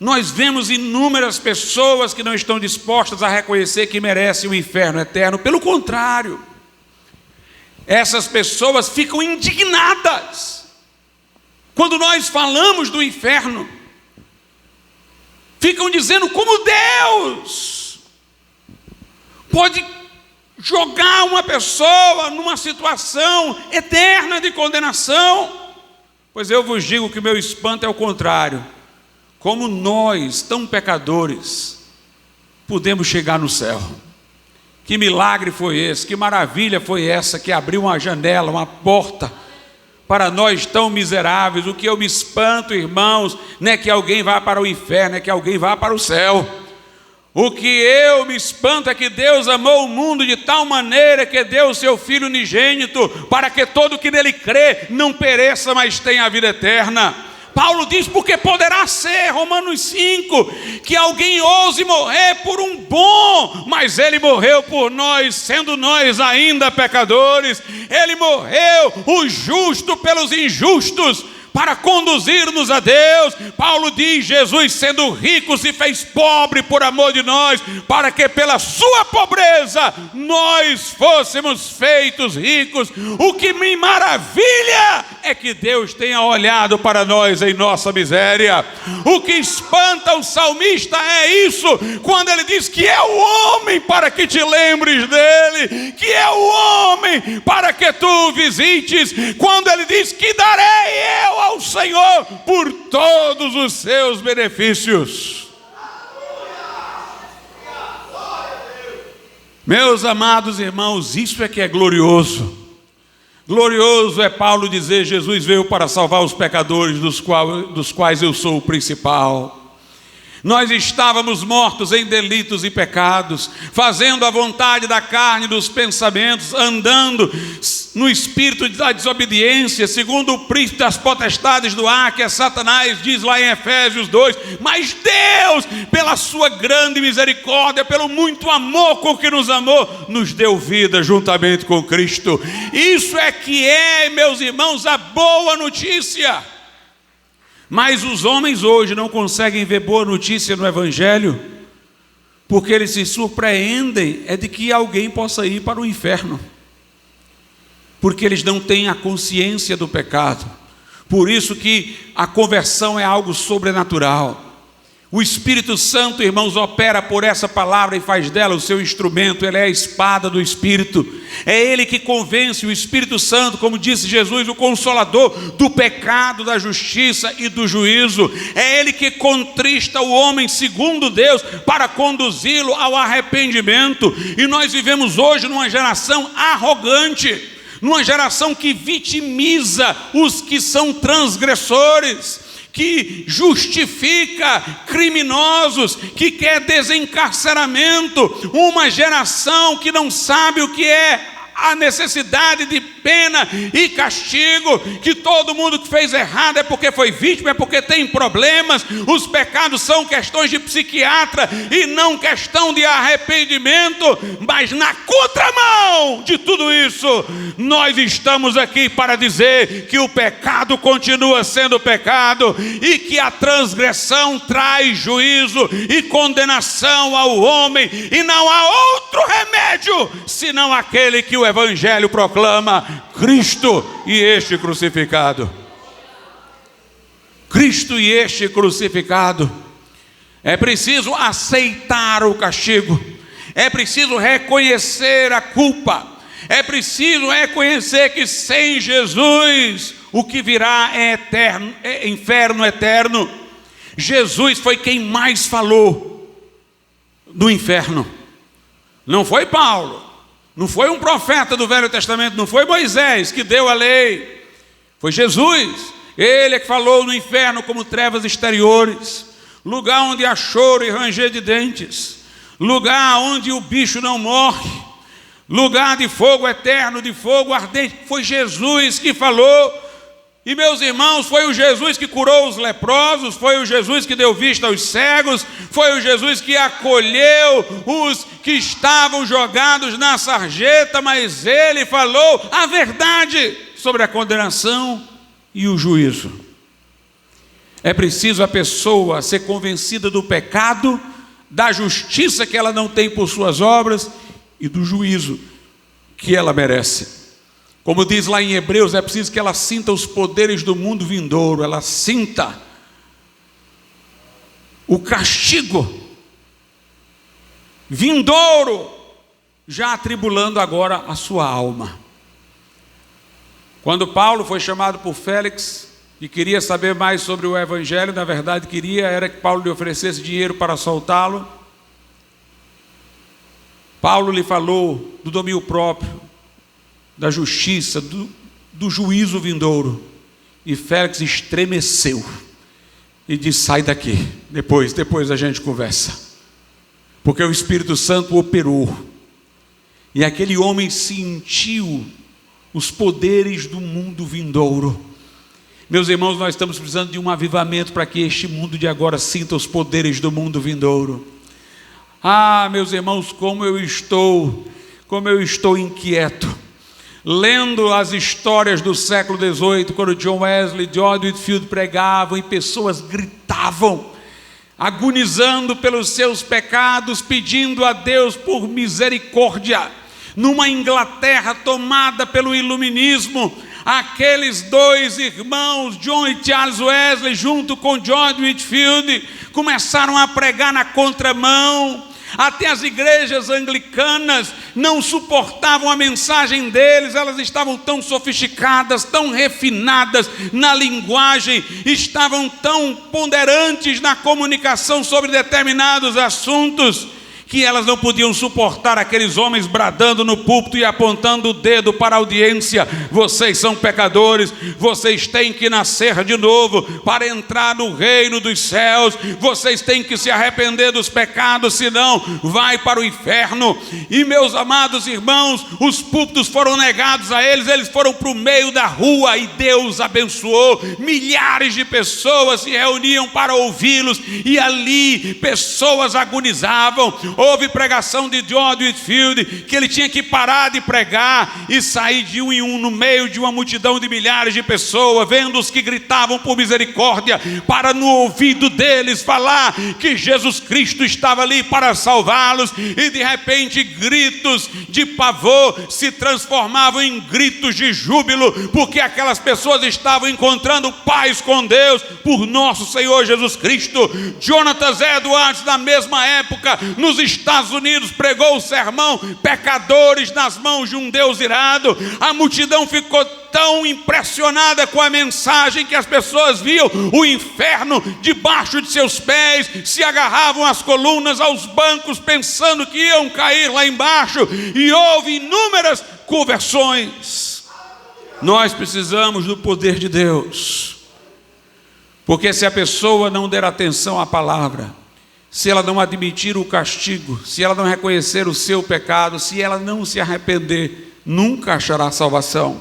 nós vemos inúmeras pessoas que não estão dispostas a reconhecer que merecem o inferno eterno. Pelo contrário, essas pessoas ficam indignadas quando nós falamos do inferno. Ficam dizendo como Deus pode jogar uma pessoa numa situação eterna de condenação. Pois eu vos digo que o meu espanto é o contrário. Como nós, tão pecadores, podemos chegar no céu. Que milagre foi esse, que maravilha foi essa que abriu uma janela, uma porta, para nós tão miseráveis. O que eu me espanto, irmãos, não é que alguém vá para o inferno, é que alguém vá para o céu. O que eu me espanto é que Deus amou o mundo de tal maneira que deu o seu Filho unigênito, para que todo que nele crê não pereça, mas tenha a vida eterna. Paulo diz, porque poderá ser, Romanos 5, que alguém ouse morrer por um bom, mas ele morreu por nós, sendo nós ainda pecadores. Ele morreu, o justo pelos injustos, para conduzir-nos a Deus. Paulo diz, Jesus sendo rico se fez pobre por amor de nós, para que pela sua pobreza nós fôssemos feitos ricos. O que me maravilha é que Deus tenha olhado para nós em nossa miséria. O que espanta o salmista é isso, quando ele diz que é o homem para que te lembres dele, que é o homem para que tu o visites, quando ele diz que darei eu ao Senhor por todos os seus benefícios. Meus amados irmãos, isso é que é glorioso. Glorioso é Paulo dizer, Jesus veio para salvar os pecadores, dos quais eu sou o principal. Nós estávamos mortos em delitos e pecados, fazendo a vontade da carne e dos pensamentos, andando no espírito da desobediência, segundo o príncipe das potestades do ar, que é Satanás, diz lá em Efésios 2. Mas Deus, pela sua grande misericórdia, pelo muito amor com que nos amou, nos deu vida juntamente com Cristo. Isso é que é, meus irmãos, a boa notícia. Mas os homens hoje não conseguem ver boa notícia no Evangelho, porque eles se surpreendem de que alguém possa ir para o inferno, porque eles não têm a consciência do pecado. Por isso que a conversão é algo sobrenatural. O Espírito Santo, irmãos, opera por essa palavra e faz dela o seu instrumento. Ele é a espada do Espírito. É Ele que convence, o Espírito Santo, como disse Jesus, o Consolador, do pecado, da justiça e do juízo. É Ele que contrista o homem segundo Deus para conduzi-lo ao arrependimento. E nós vivemos hoje numa geração arrogante, numa geração que vitimiza os que são transgressores, que justifica criminosos, que quer desencarceramento, uma geração que não sabe o que é a necessidade de pena e castigo, que todo mundo que fez errado é porque foi vítima, é porque tem problemas. Os pecados são questões de psiquiatra e não questão de arrependimento. Mas na contramão de tudo isso, nós estamos aqui para dizer que o pecado continua sendo pecado e que a transgressão traz juízo e condenação ao homem, e não há outro remédio senão aquele que o Evangelho proclama: Cristo e este crucificado. Cristo e este crucificado. É preciso aceitar o castigo, é preciso reconhecer a culpa, é preciso reconhecer que sem Jesus o que virá é eterno, é inferno eterno. Jesus foi quem mais falou do inferno, não foi Paulo, não foi um profeta do Velho Testamento, não foi Moisés que deu a lei, foi Jesus. Ele é que falou no inferno como trevas exteriores, lugar onde há choro e ranger de dentes, lugar onde o bicho não morre, lugar de fogo eterno, de fogo ardente. Foi Jesus que falou. E meus irmãos, foi o Jesus que curou os leprosos, foi o Jesus que deu vista aos cegos, foi o Jesus que acolheu os que estavam jogados na sarjeta, mas ele falou a verdade sobre a condenação e o juízo. É preciso a pessoa ser convencida do pecado, da justiça que ela não tem por suas obras e do juízo que ela merece. Como diz lá em Hebreus, é preciso que ela sinta os poderes do mundo vindouro, ela sinta o castigo vindouro, já atribulando agora a sua alma. Quando Paulo foi chamado por Félix e queria saber mais sobre o Evangelho, na verdade era que Paulo lhe oferecesse dinheiro para soltá-lo. Paulo lhe falou do domínio próprio, da justiça, do juízo vindouro. E Félix estremeceu e disse: sai daqui, depois a gente conversa. Porque o Espírito Santo operou, e aquele homem sentiu os poderes do mundo vindouro. Meus irmãos, nós estamos precisando de um avivamento para que este mundo de agora sinta os poderes do mundo vindouro. Ah, meus irmãos, como eu estou inquieto, lendo as histórias do século XVIII, quando John Wesley, George Whitefield pregavam e pessoas gritavam, agonizando pelos seus pecados, pedindo a Deus por misericórdia. Numa Inglaterra tomada pelo iluminismo, aqueles dois irmãos, John e Charles Wesley, junto com George Whitefield, começaram a pregar na contramão. Até as igrejas anglicanas não suportavam a mensagem deles, elas estavam tão sofisticadas, tão refinadas na linguagem, estavam tão ponderantes na comunicação sobre determinados assuntos, que elas não podiam suportar aqueles homens bradando no púlpito e apontando o dedo para a audiência: vocês são pecadores, vocês têm que nascer de novo para entrar no reino dos céus, vocês têm que se arrepender dos pecados, senão vai para o inferno. E meus amados irmãos, os púlpitos foram negados a eles, eles foram para o meio da rua e Deus abençoou. Milhares de pessoas se reuniam para ouvi-los e ali pessoas agonizavam. Houve pregação de George Whitefield, que ele tinha que parar de pregar e sair de um em um no meio de uma multidão de milhares de pessoas, vendo os que gritavam por misericórdia, para no ouvido deles falar que Jesus Cristo estava ali para salvá-los. E de repente gritos de pavor se transformavam em gritos de júbilo, porque aquelas pessoas estavam encontrando paz com Deus por nosso Senhor Jesus Cristo. Jonathan Edwards, na mesma época, nos Estados Unidos, pregou o sermão Pecadores nas mãos de um Deus irado. A multidão ficou tão impressionada com a mensagem que as pessoas viam o inferno debaixo de seus pés, se agarravam às colunas, aos bancos, pensando que iam cair lá embaixo, e houve inúmeras conversões. Nós precisamos do poder de Deus, porque se a pessoa não der atenção à palavra, se ela não admitir o castigo, se ela não reconhecer o seu pecado, se ela não se arrepender, nunca achará salvação.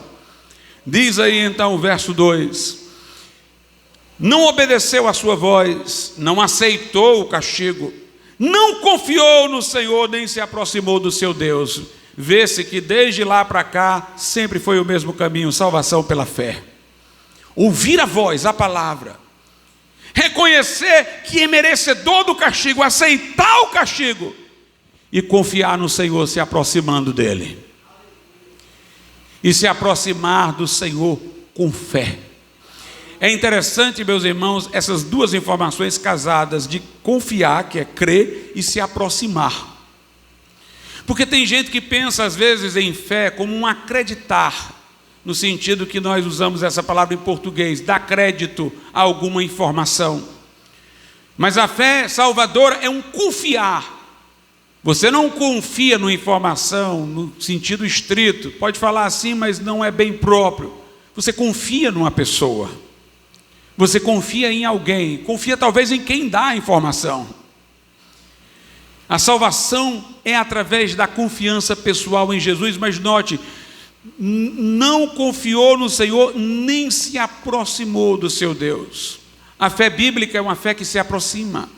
Diz aí então o verso 2: não obedeceu à sua voz, não aceitou o castigo, não confiou no Senhor, nem se aproximou do seu Deus. Vê-se que desde lá para cá sempre foi o mesmo caminho: salvação pela fé. Ouvir a voz, a palavra, reconhecer que é merecedor do castigo, aceitar o castigo e confiar no Senhor, se aproximando dele. E se aproximar do Senhor com fé. É interessante, meus irmãos, essas duas informações casadas, de confiar, que é crer, e se aproximar. Porque tem gente que pensa às vezes em fé como um acreditar, no sentido que nós usamos essa palavra em português, dar crédito a alguma informação. Mas a fé salvadora é um confiar. Você não confia numa informação no sentido estrito, pode falar assim, mas não é bem próprio. Você confia numa pessoa, você confia em alguém, confia talvez em quem dá a informação. A salvação é através da confiança pessoal em Jesus, mas note, não confiou no Senhor, nem se aproximou do seu Deus. A fé bíblica é uma fé que se aproxima.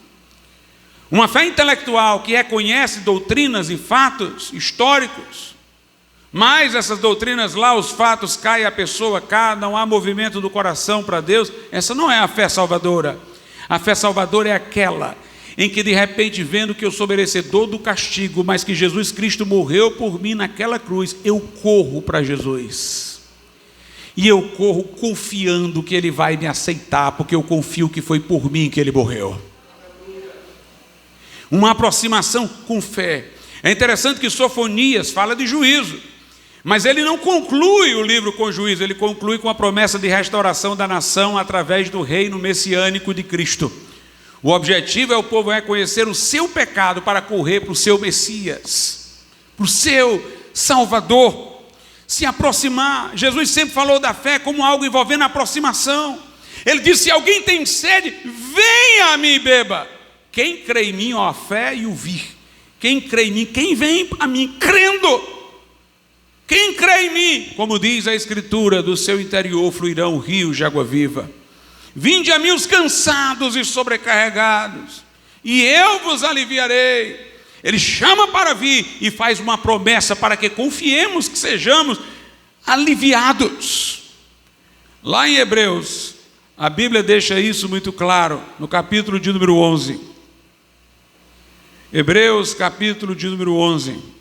Uma fé intelectual que reconhece doutrinas e fatos históricos, mas essas doutrinas lá, os fatos caem, a pessoa cai, não há movimento do coração para Deus. Essa não é a fé salvadora. A fé salvadora é aquela em que de repente, vendo que eu sou merecedor do castigo, mas que Jesus Cristo morreu por mim naquela cruz, eu corro para Jesus. E eu corro confiando que Ele vai me aceitar, porque eu confio que foi por mim que Ele morreu. Uma aproximação com fé. É interessante que Sofonias fala de juízo, mas ele não conclui o livro com juízo, ele conclui com a promessa de restauração da nação através do reino messiânico de Cristo. O objetivo é o povo reconhecer o seu pecado para correr para o seu Messias, para o seu Salvador. se aproximar. Jesus sempre falou da fé como algo envolvendo aproximação. Ele disse: se alguém tem sede, venha a mim e beba. Quem crê em mim, ó, a fé e o vir. Quem crê em mim, quem vem a mim crendo. Quem crê em mim, como diz a Escritura, do seu interior fluirão rios de água viva. Vinde a mim os cansados e sobrecarregados, e eu vos aliviarei. Ele chama para vir e faz uma promessa para que confiemos que sejamos aliviados. Lá em Hebreus, a Bíblia deixa isso muito claro, no capítulo de número 11. Hebreus, capítulo de número 11.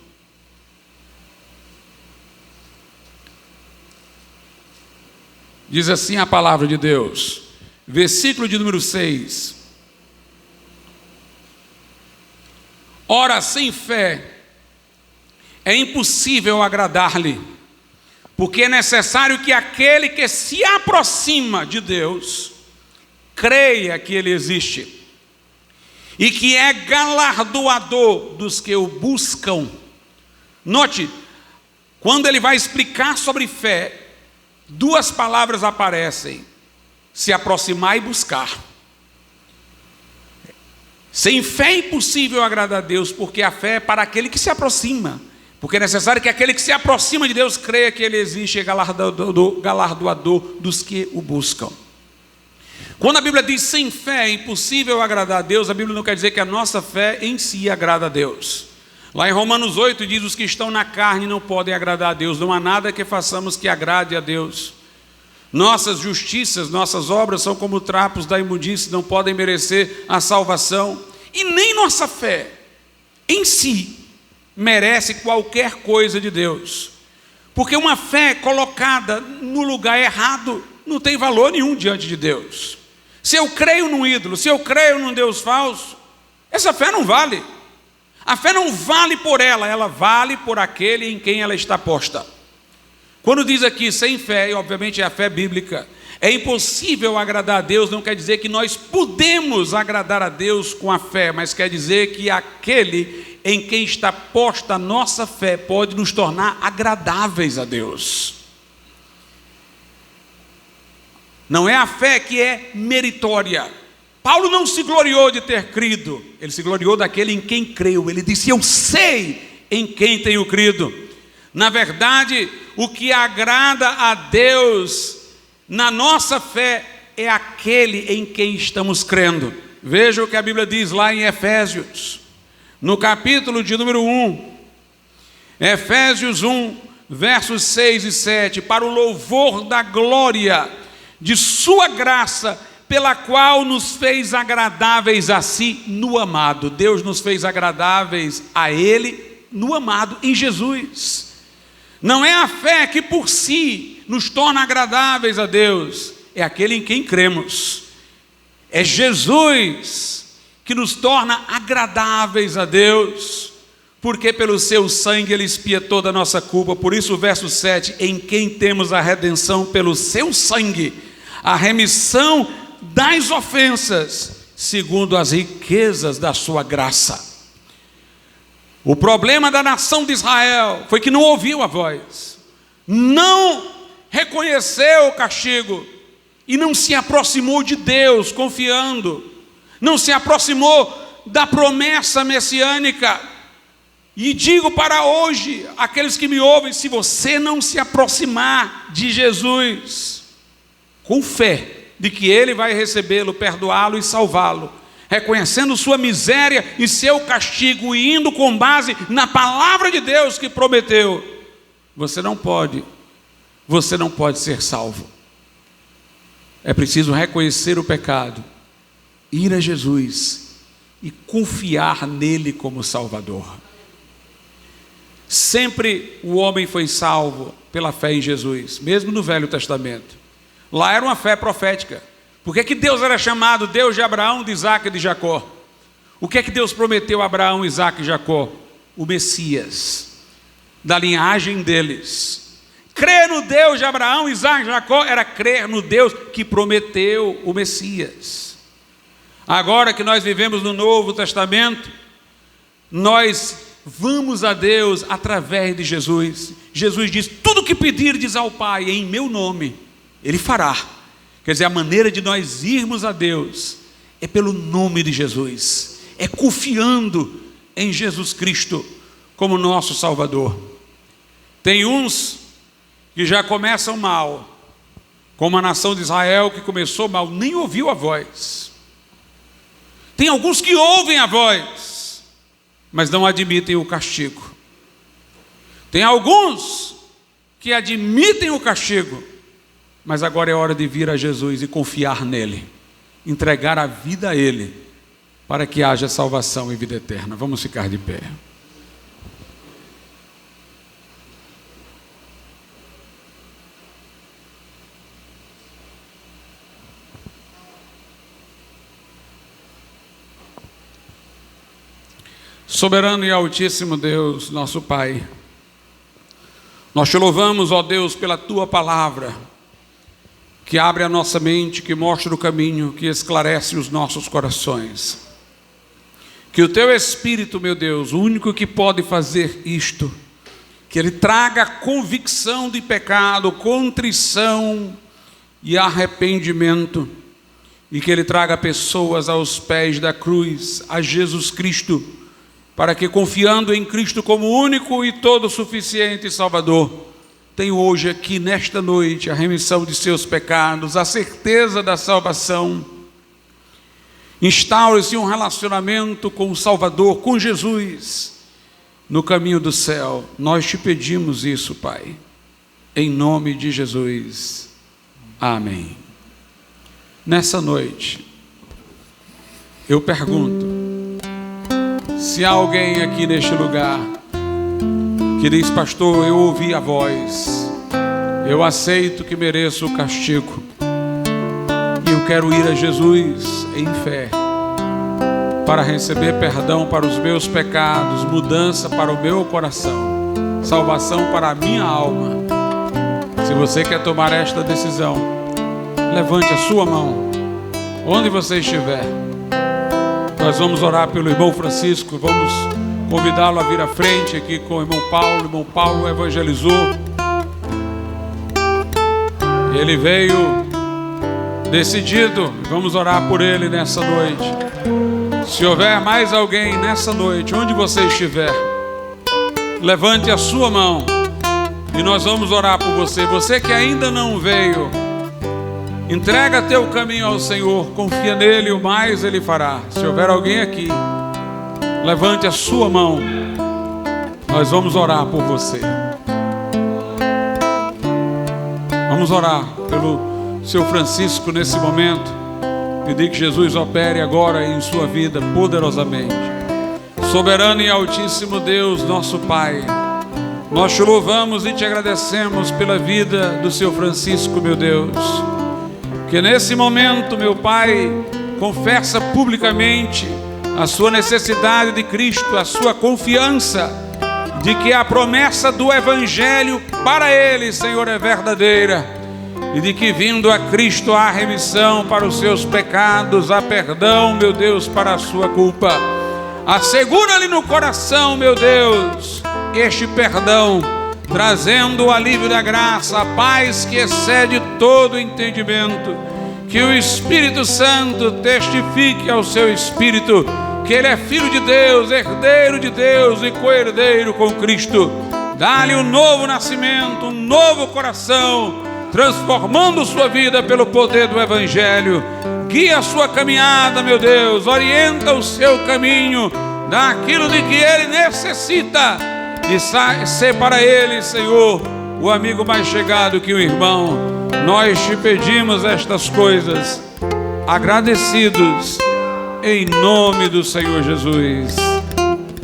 Diz assim a palavra de Deus, versículo de número 6. Ora, sem fé é impossível agradar-lhe, porque é necessário que aquele que se aproxima de Deus creia que Ele existe e que é galardoador dos que o buscam. Note, quando ele vai explicar sobre fé, duas palavras aparecem: se aproximar e buscar. Sem fé é impossível agradar a Deus, porque a fé é para aquele que se aproxima. Porque é necessário que aquele que se aproxima de Deus creia que Ele existe e é galardoador dos que o buscam. Quando a Bíblia diz sem fé é impossível agradar a Deus, a Bíblia não quer dizer que a nossa fé em si agrada a Deus. Lá em Romanos 8 diz: os que estão na carne não podem agradar a Deus. Não há nada que façamos que agrade a Deus. Nossas justiças, nossas obras são como trapos da imundície, não podem merecer a salvação. E nem nossa fé em si merece qualquer coisa de Deus. Porque uma fé colocada no lugar errado não tem valor nenhum diante de Deus. Se eu creio num ídolo, se eu creio num Deus falso, essa fé não vale. A fé não vale por ela vale por aquele em quem ela está posta. Quando diz aqui sem fé, e obviamente é a fé bíblica, é impossível agradar a Deus, não quer dizer que nós podemos agradar a Deus com a fé, mas quer dizer que aquele em quem está posta a nossa fé pode nos tornar agradáveis a Deus. Não é a fé que é meritória. Paulo não se gloriou de ter crido, ele se gloriou daquele em quem creu. Ele disse: eu sei em quem tenho crido. Na verdade, o que agrada a Deus na nossa fé é aquele em quem estamos crendo. Veja o que a Bíblia diz lá em Efésios, no capítulo de número 1. Efésios 1, versos 6 e 7. Para o louvor da glória de sua graça, pela qual nos fez agradáveis a si no amado. Deus nos fez agradáveis a Ele no amado, em Jesus. Não é a fé que por si nos torna agradáveis a Deus, é aquele em quem cremos. É Jesus que nos torna agradáveis a Deus, porque pelo seu sangue Ele expia toda a nossa culpa. Por isso o verso 7, em quem temos a redenção pelo seu sangue, a remissão das ofensas, segundo as riquezas da sua graça. O problema da nação de Israel foi que não ouviu a voz, não reconheceu o castigo e não se aproximou de Deus confiando, não se aproximou da promessa messiânica. E digo para hoje, aqueles que me ouvem, se você não se aproximar de Jesus com fé de que Ele vai recebê-lo, perdoá-lo e salvá-lo, reconhecendo sua miséria e seu castigo e indo com base na palavra de Deus que prometeu, você não pode ser salvo. É preciso reconhecer o pecado, ir a Jesus e confiar nele como Salvador. Sempre o homem foi salvo pela fé em Jesus, mesmo no Velho Testamento. Lá era uma fé profética. Por que Deus era chamado Deus de Abraão, de Isaque e de Jacó? O que é que Deus prometeu a Abraão, Isaque e Jacó? O Messias, da linhagem deles. Crer no Deus de Abraão, Isaque e Jacó era crer no Deus que prometeu o Messias. Agora que nós vivemos no Novo Testamento, nós vamos a Deus através de Jesus. Jesus diz: tudo que pedirdes ao Pai em meu nome, Ele fará. Quer dizer, a maneira de nós irmos a Deus é pelo nome de Jesus, é confiando em Jesus Cristo como nosso Salvador. Tem uns que já começam mal, como a nação de Israel, que começou mal, nem ouviu a voz. Tem alguns que ouvem a voz, mas não admitem o castigo. Tem alguns que admitem o castigo, mas agora é hora de vir a Jesus e confiar nele, entregar a vida a Ele, para que haja salvação e vida eterna. Vamos ficar de pé. Soberano e altíssimo Deus, nosso Pai, nós te louvamos, ó Deus, pela tua palavra, que abre a nossa mente, que mostra o caminho, que esclarece os nossos corações. Que o teu Espírito, meu Deus, o único que pode fazer isto, que ele traga convicção de pecado, contrição e arrependimento, e que ele traga pessoas aos pés da cruz, a Jesus Cristo, para que, confiando em Cristo como único e todo suficiente Salvador, tenham hoje aqui nesta noite a remissão de seus pecados, a certeza da salvação. Instaure-se um relacionamento com o Salvador, com Jesus, no caminho do céu. Nós te pedimos isso, Pai, em nome de Jesus. Amém. Nessa noite, eu pergunto, se há alguém aqui neste lugar que diz: pastor, eu ouvi a voz, eu aceito que mereço o castigo, e eu quero ir a Jesus em fé, para receber perdão para os meus pecados, mudança para o meu coração, salvação para a minha alma. Se você quer tomar esta decisão, levante a sua mão, onde você estiver. Nós vamos orar pelo irmão Francisco, vamos convidá-lo a vir à frente aqui com o irmão Paulo. O irmão Paulo evangelizou, ele veio decidido, vamos orar por ele nessa noite. Se houver mais alguém nessa noite, onde você estiver, levante a sua mão e nós vamos orar por você. Você que ainda não veio, entrega teu caminho ao Senhor, confia nele, o mais Ele fará. Se houver alguém aqui, levante a sua mão, nós vamos orar por você. Vamos orar pelo seu Francisco nesse momento, pedir que Jesus opere agora em sua vida poderosamente. Soberano e altíssimo Deus, nosso Pai, nós te louvamos e te agradecemos pela vida do seu Francisco, meu Deus, que nesse momento, meu Pai, confessa publicamente a sua necessidade de Cristo, a sua confiança de que a promessa do Evangelho para ele, Senhor, é verdadeira, e de que vindo a Cristo há remissão para os seus pecados, há perdão, meu Deus, para a sua culpa. Assegura-lhe no coração, meu Deus, este perdão, trazendo o alívio da graça, a paz que excede todo entendimento. Que o Espírito Santo testifique ao seu espírito que ele é filho de Deus, herdeiro de Deus e co-herdeiro com Cristo. Dá-lhe um novo nascimento, um novo coração, transformando sua vida pelo poder do Evangelho. Guia a sua caminhada, meu Deus, orienta o seu caminho, dá aquilo de que ele necessita, e ser para ele, Senhor, o amigo mais chegado que o irmão. Nós te pedimos estas coisas, agradecidos, em nome do Senhor Jesus.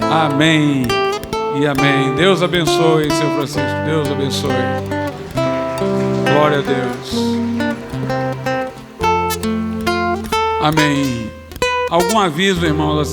Amém e amém. Deus abençoe, seu Francisco. Deus abençoe. Glória a Deus. Amém. Algum aviso, irmãos?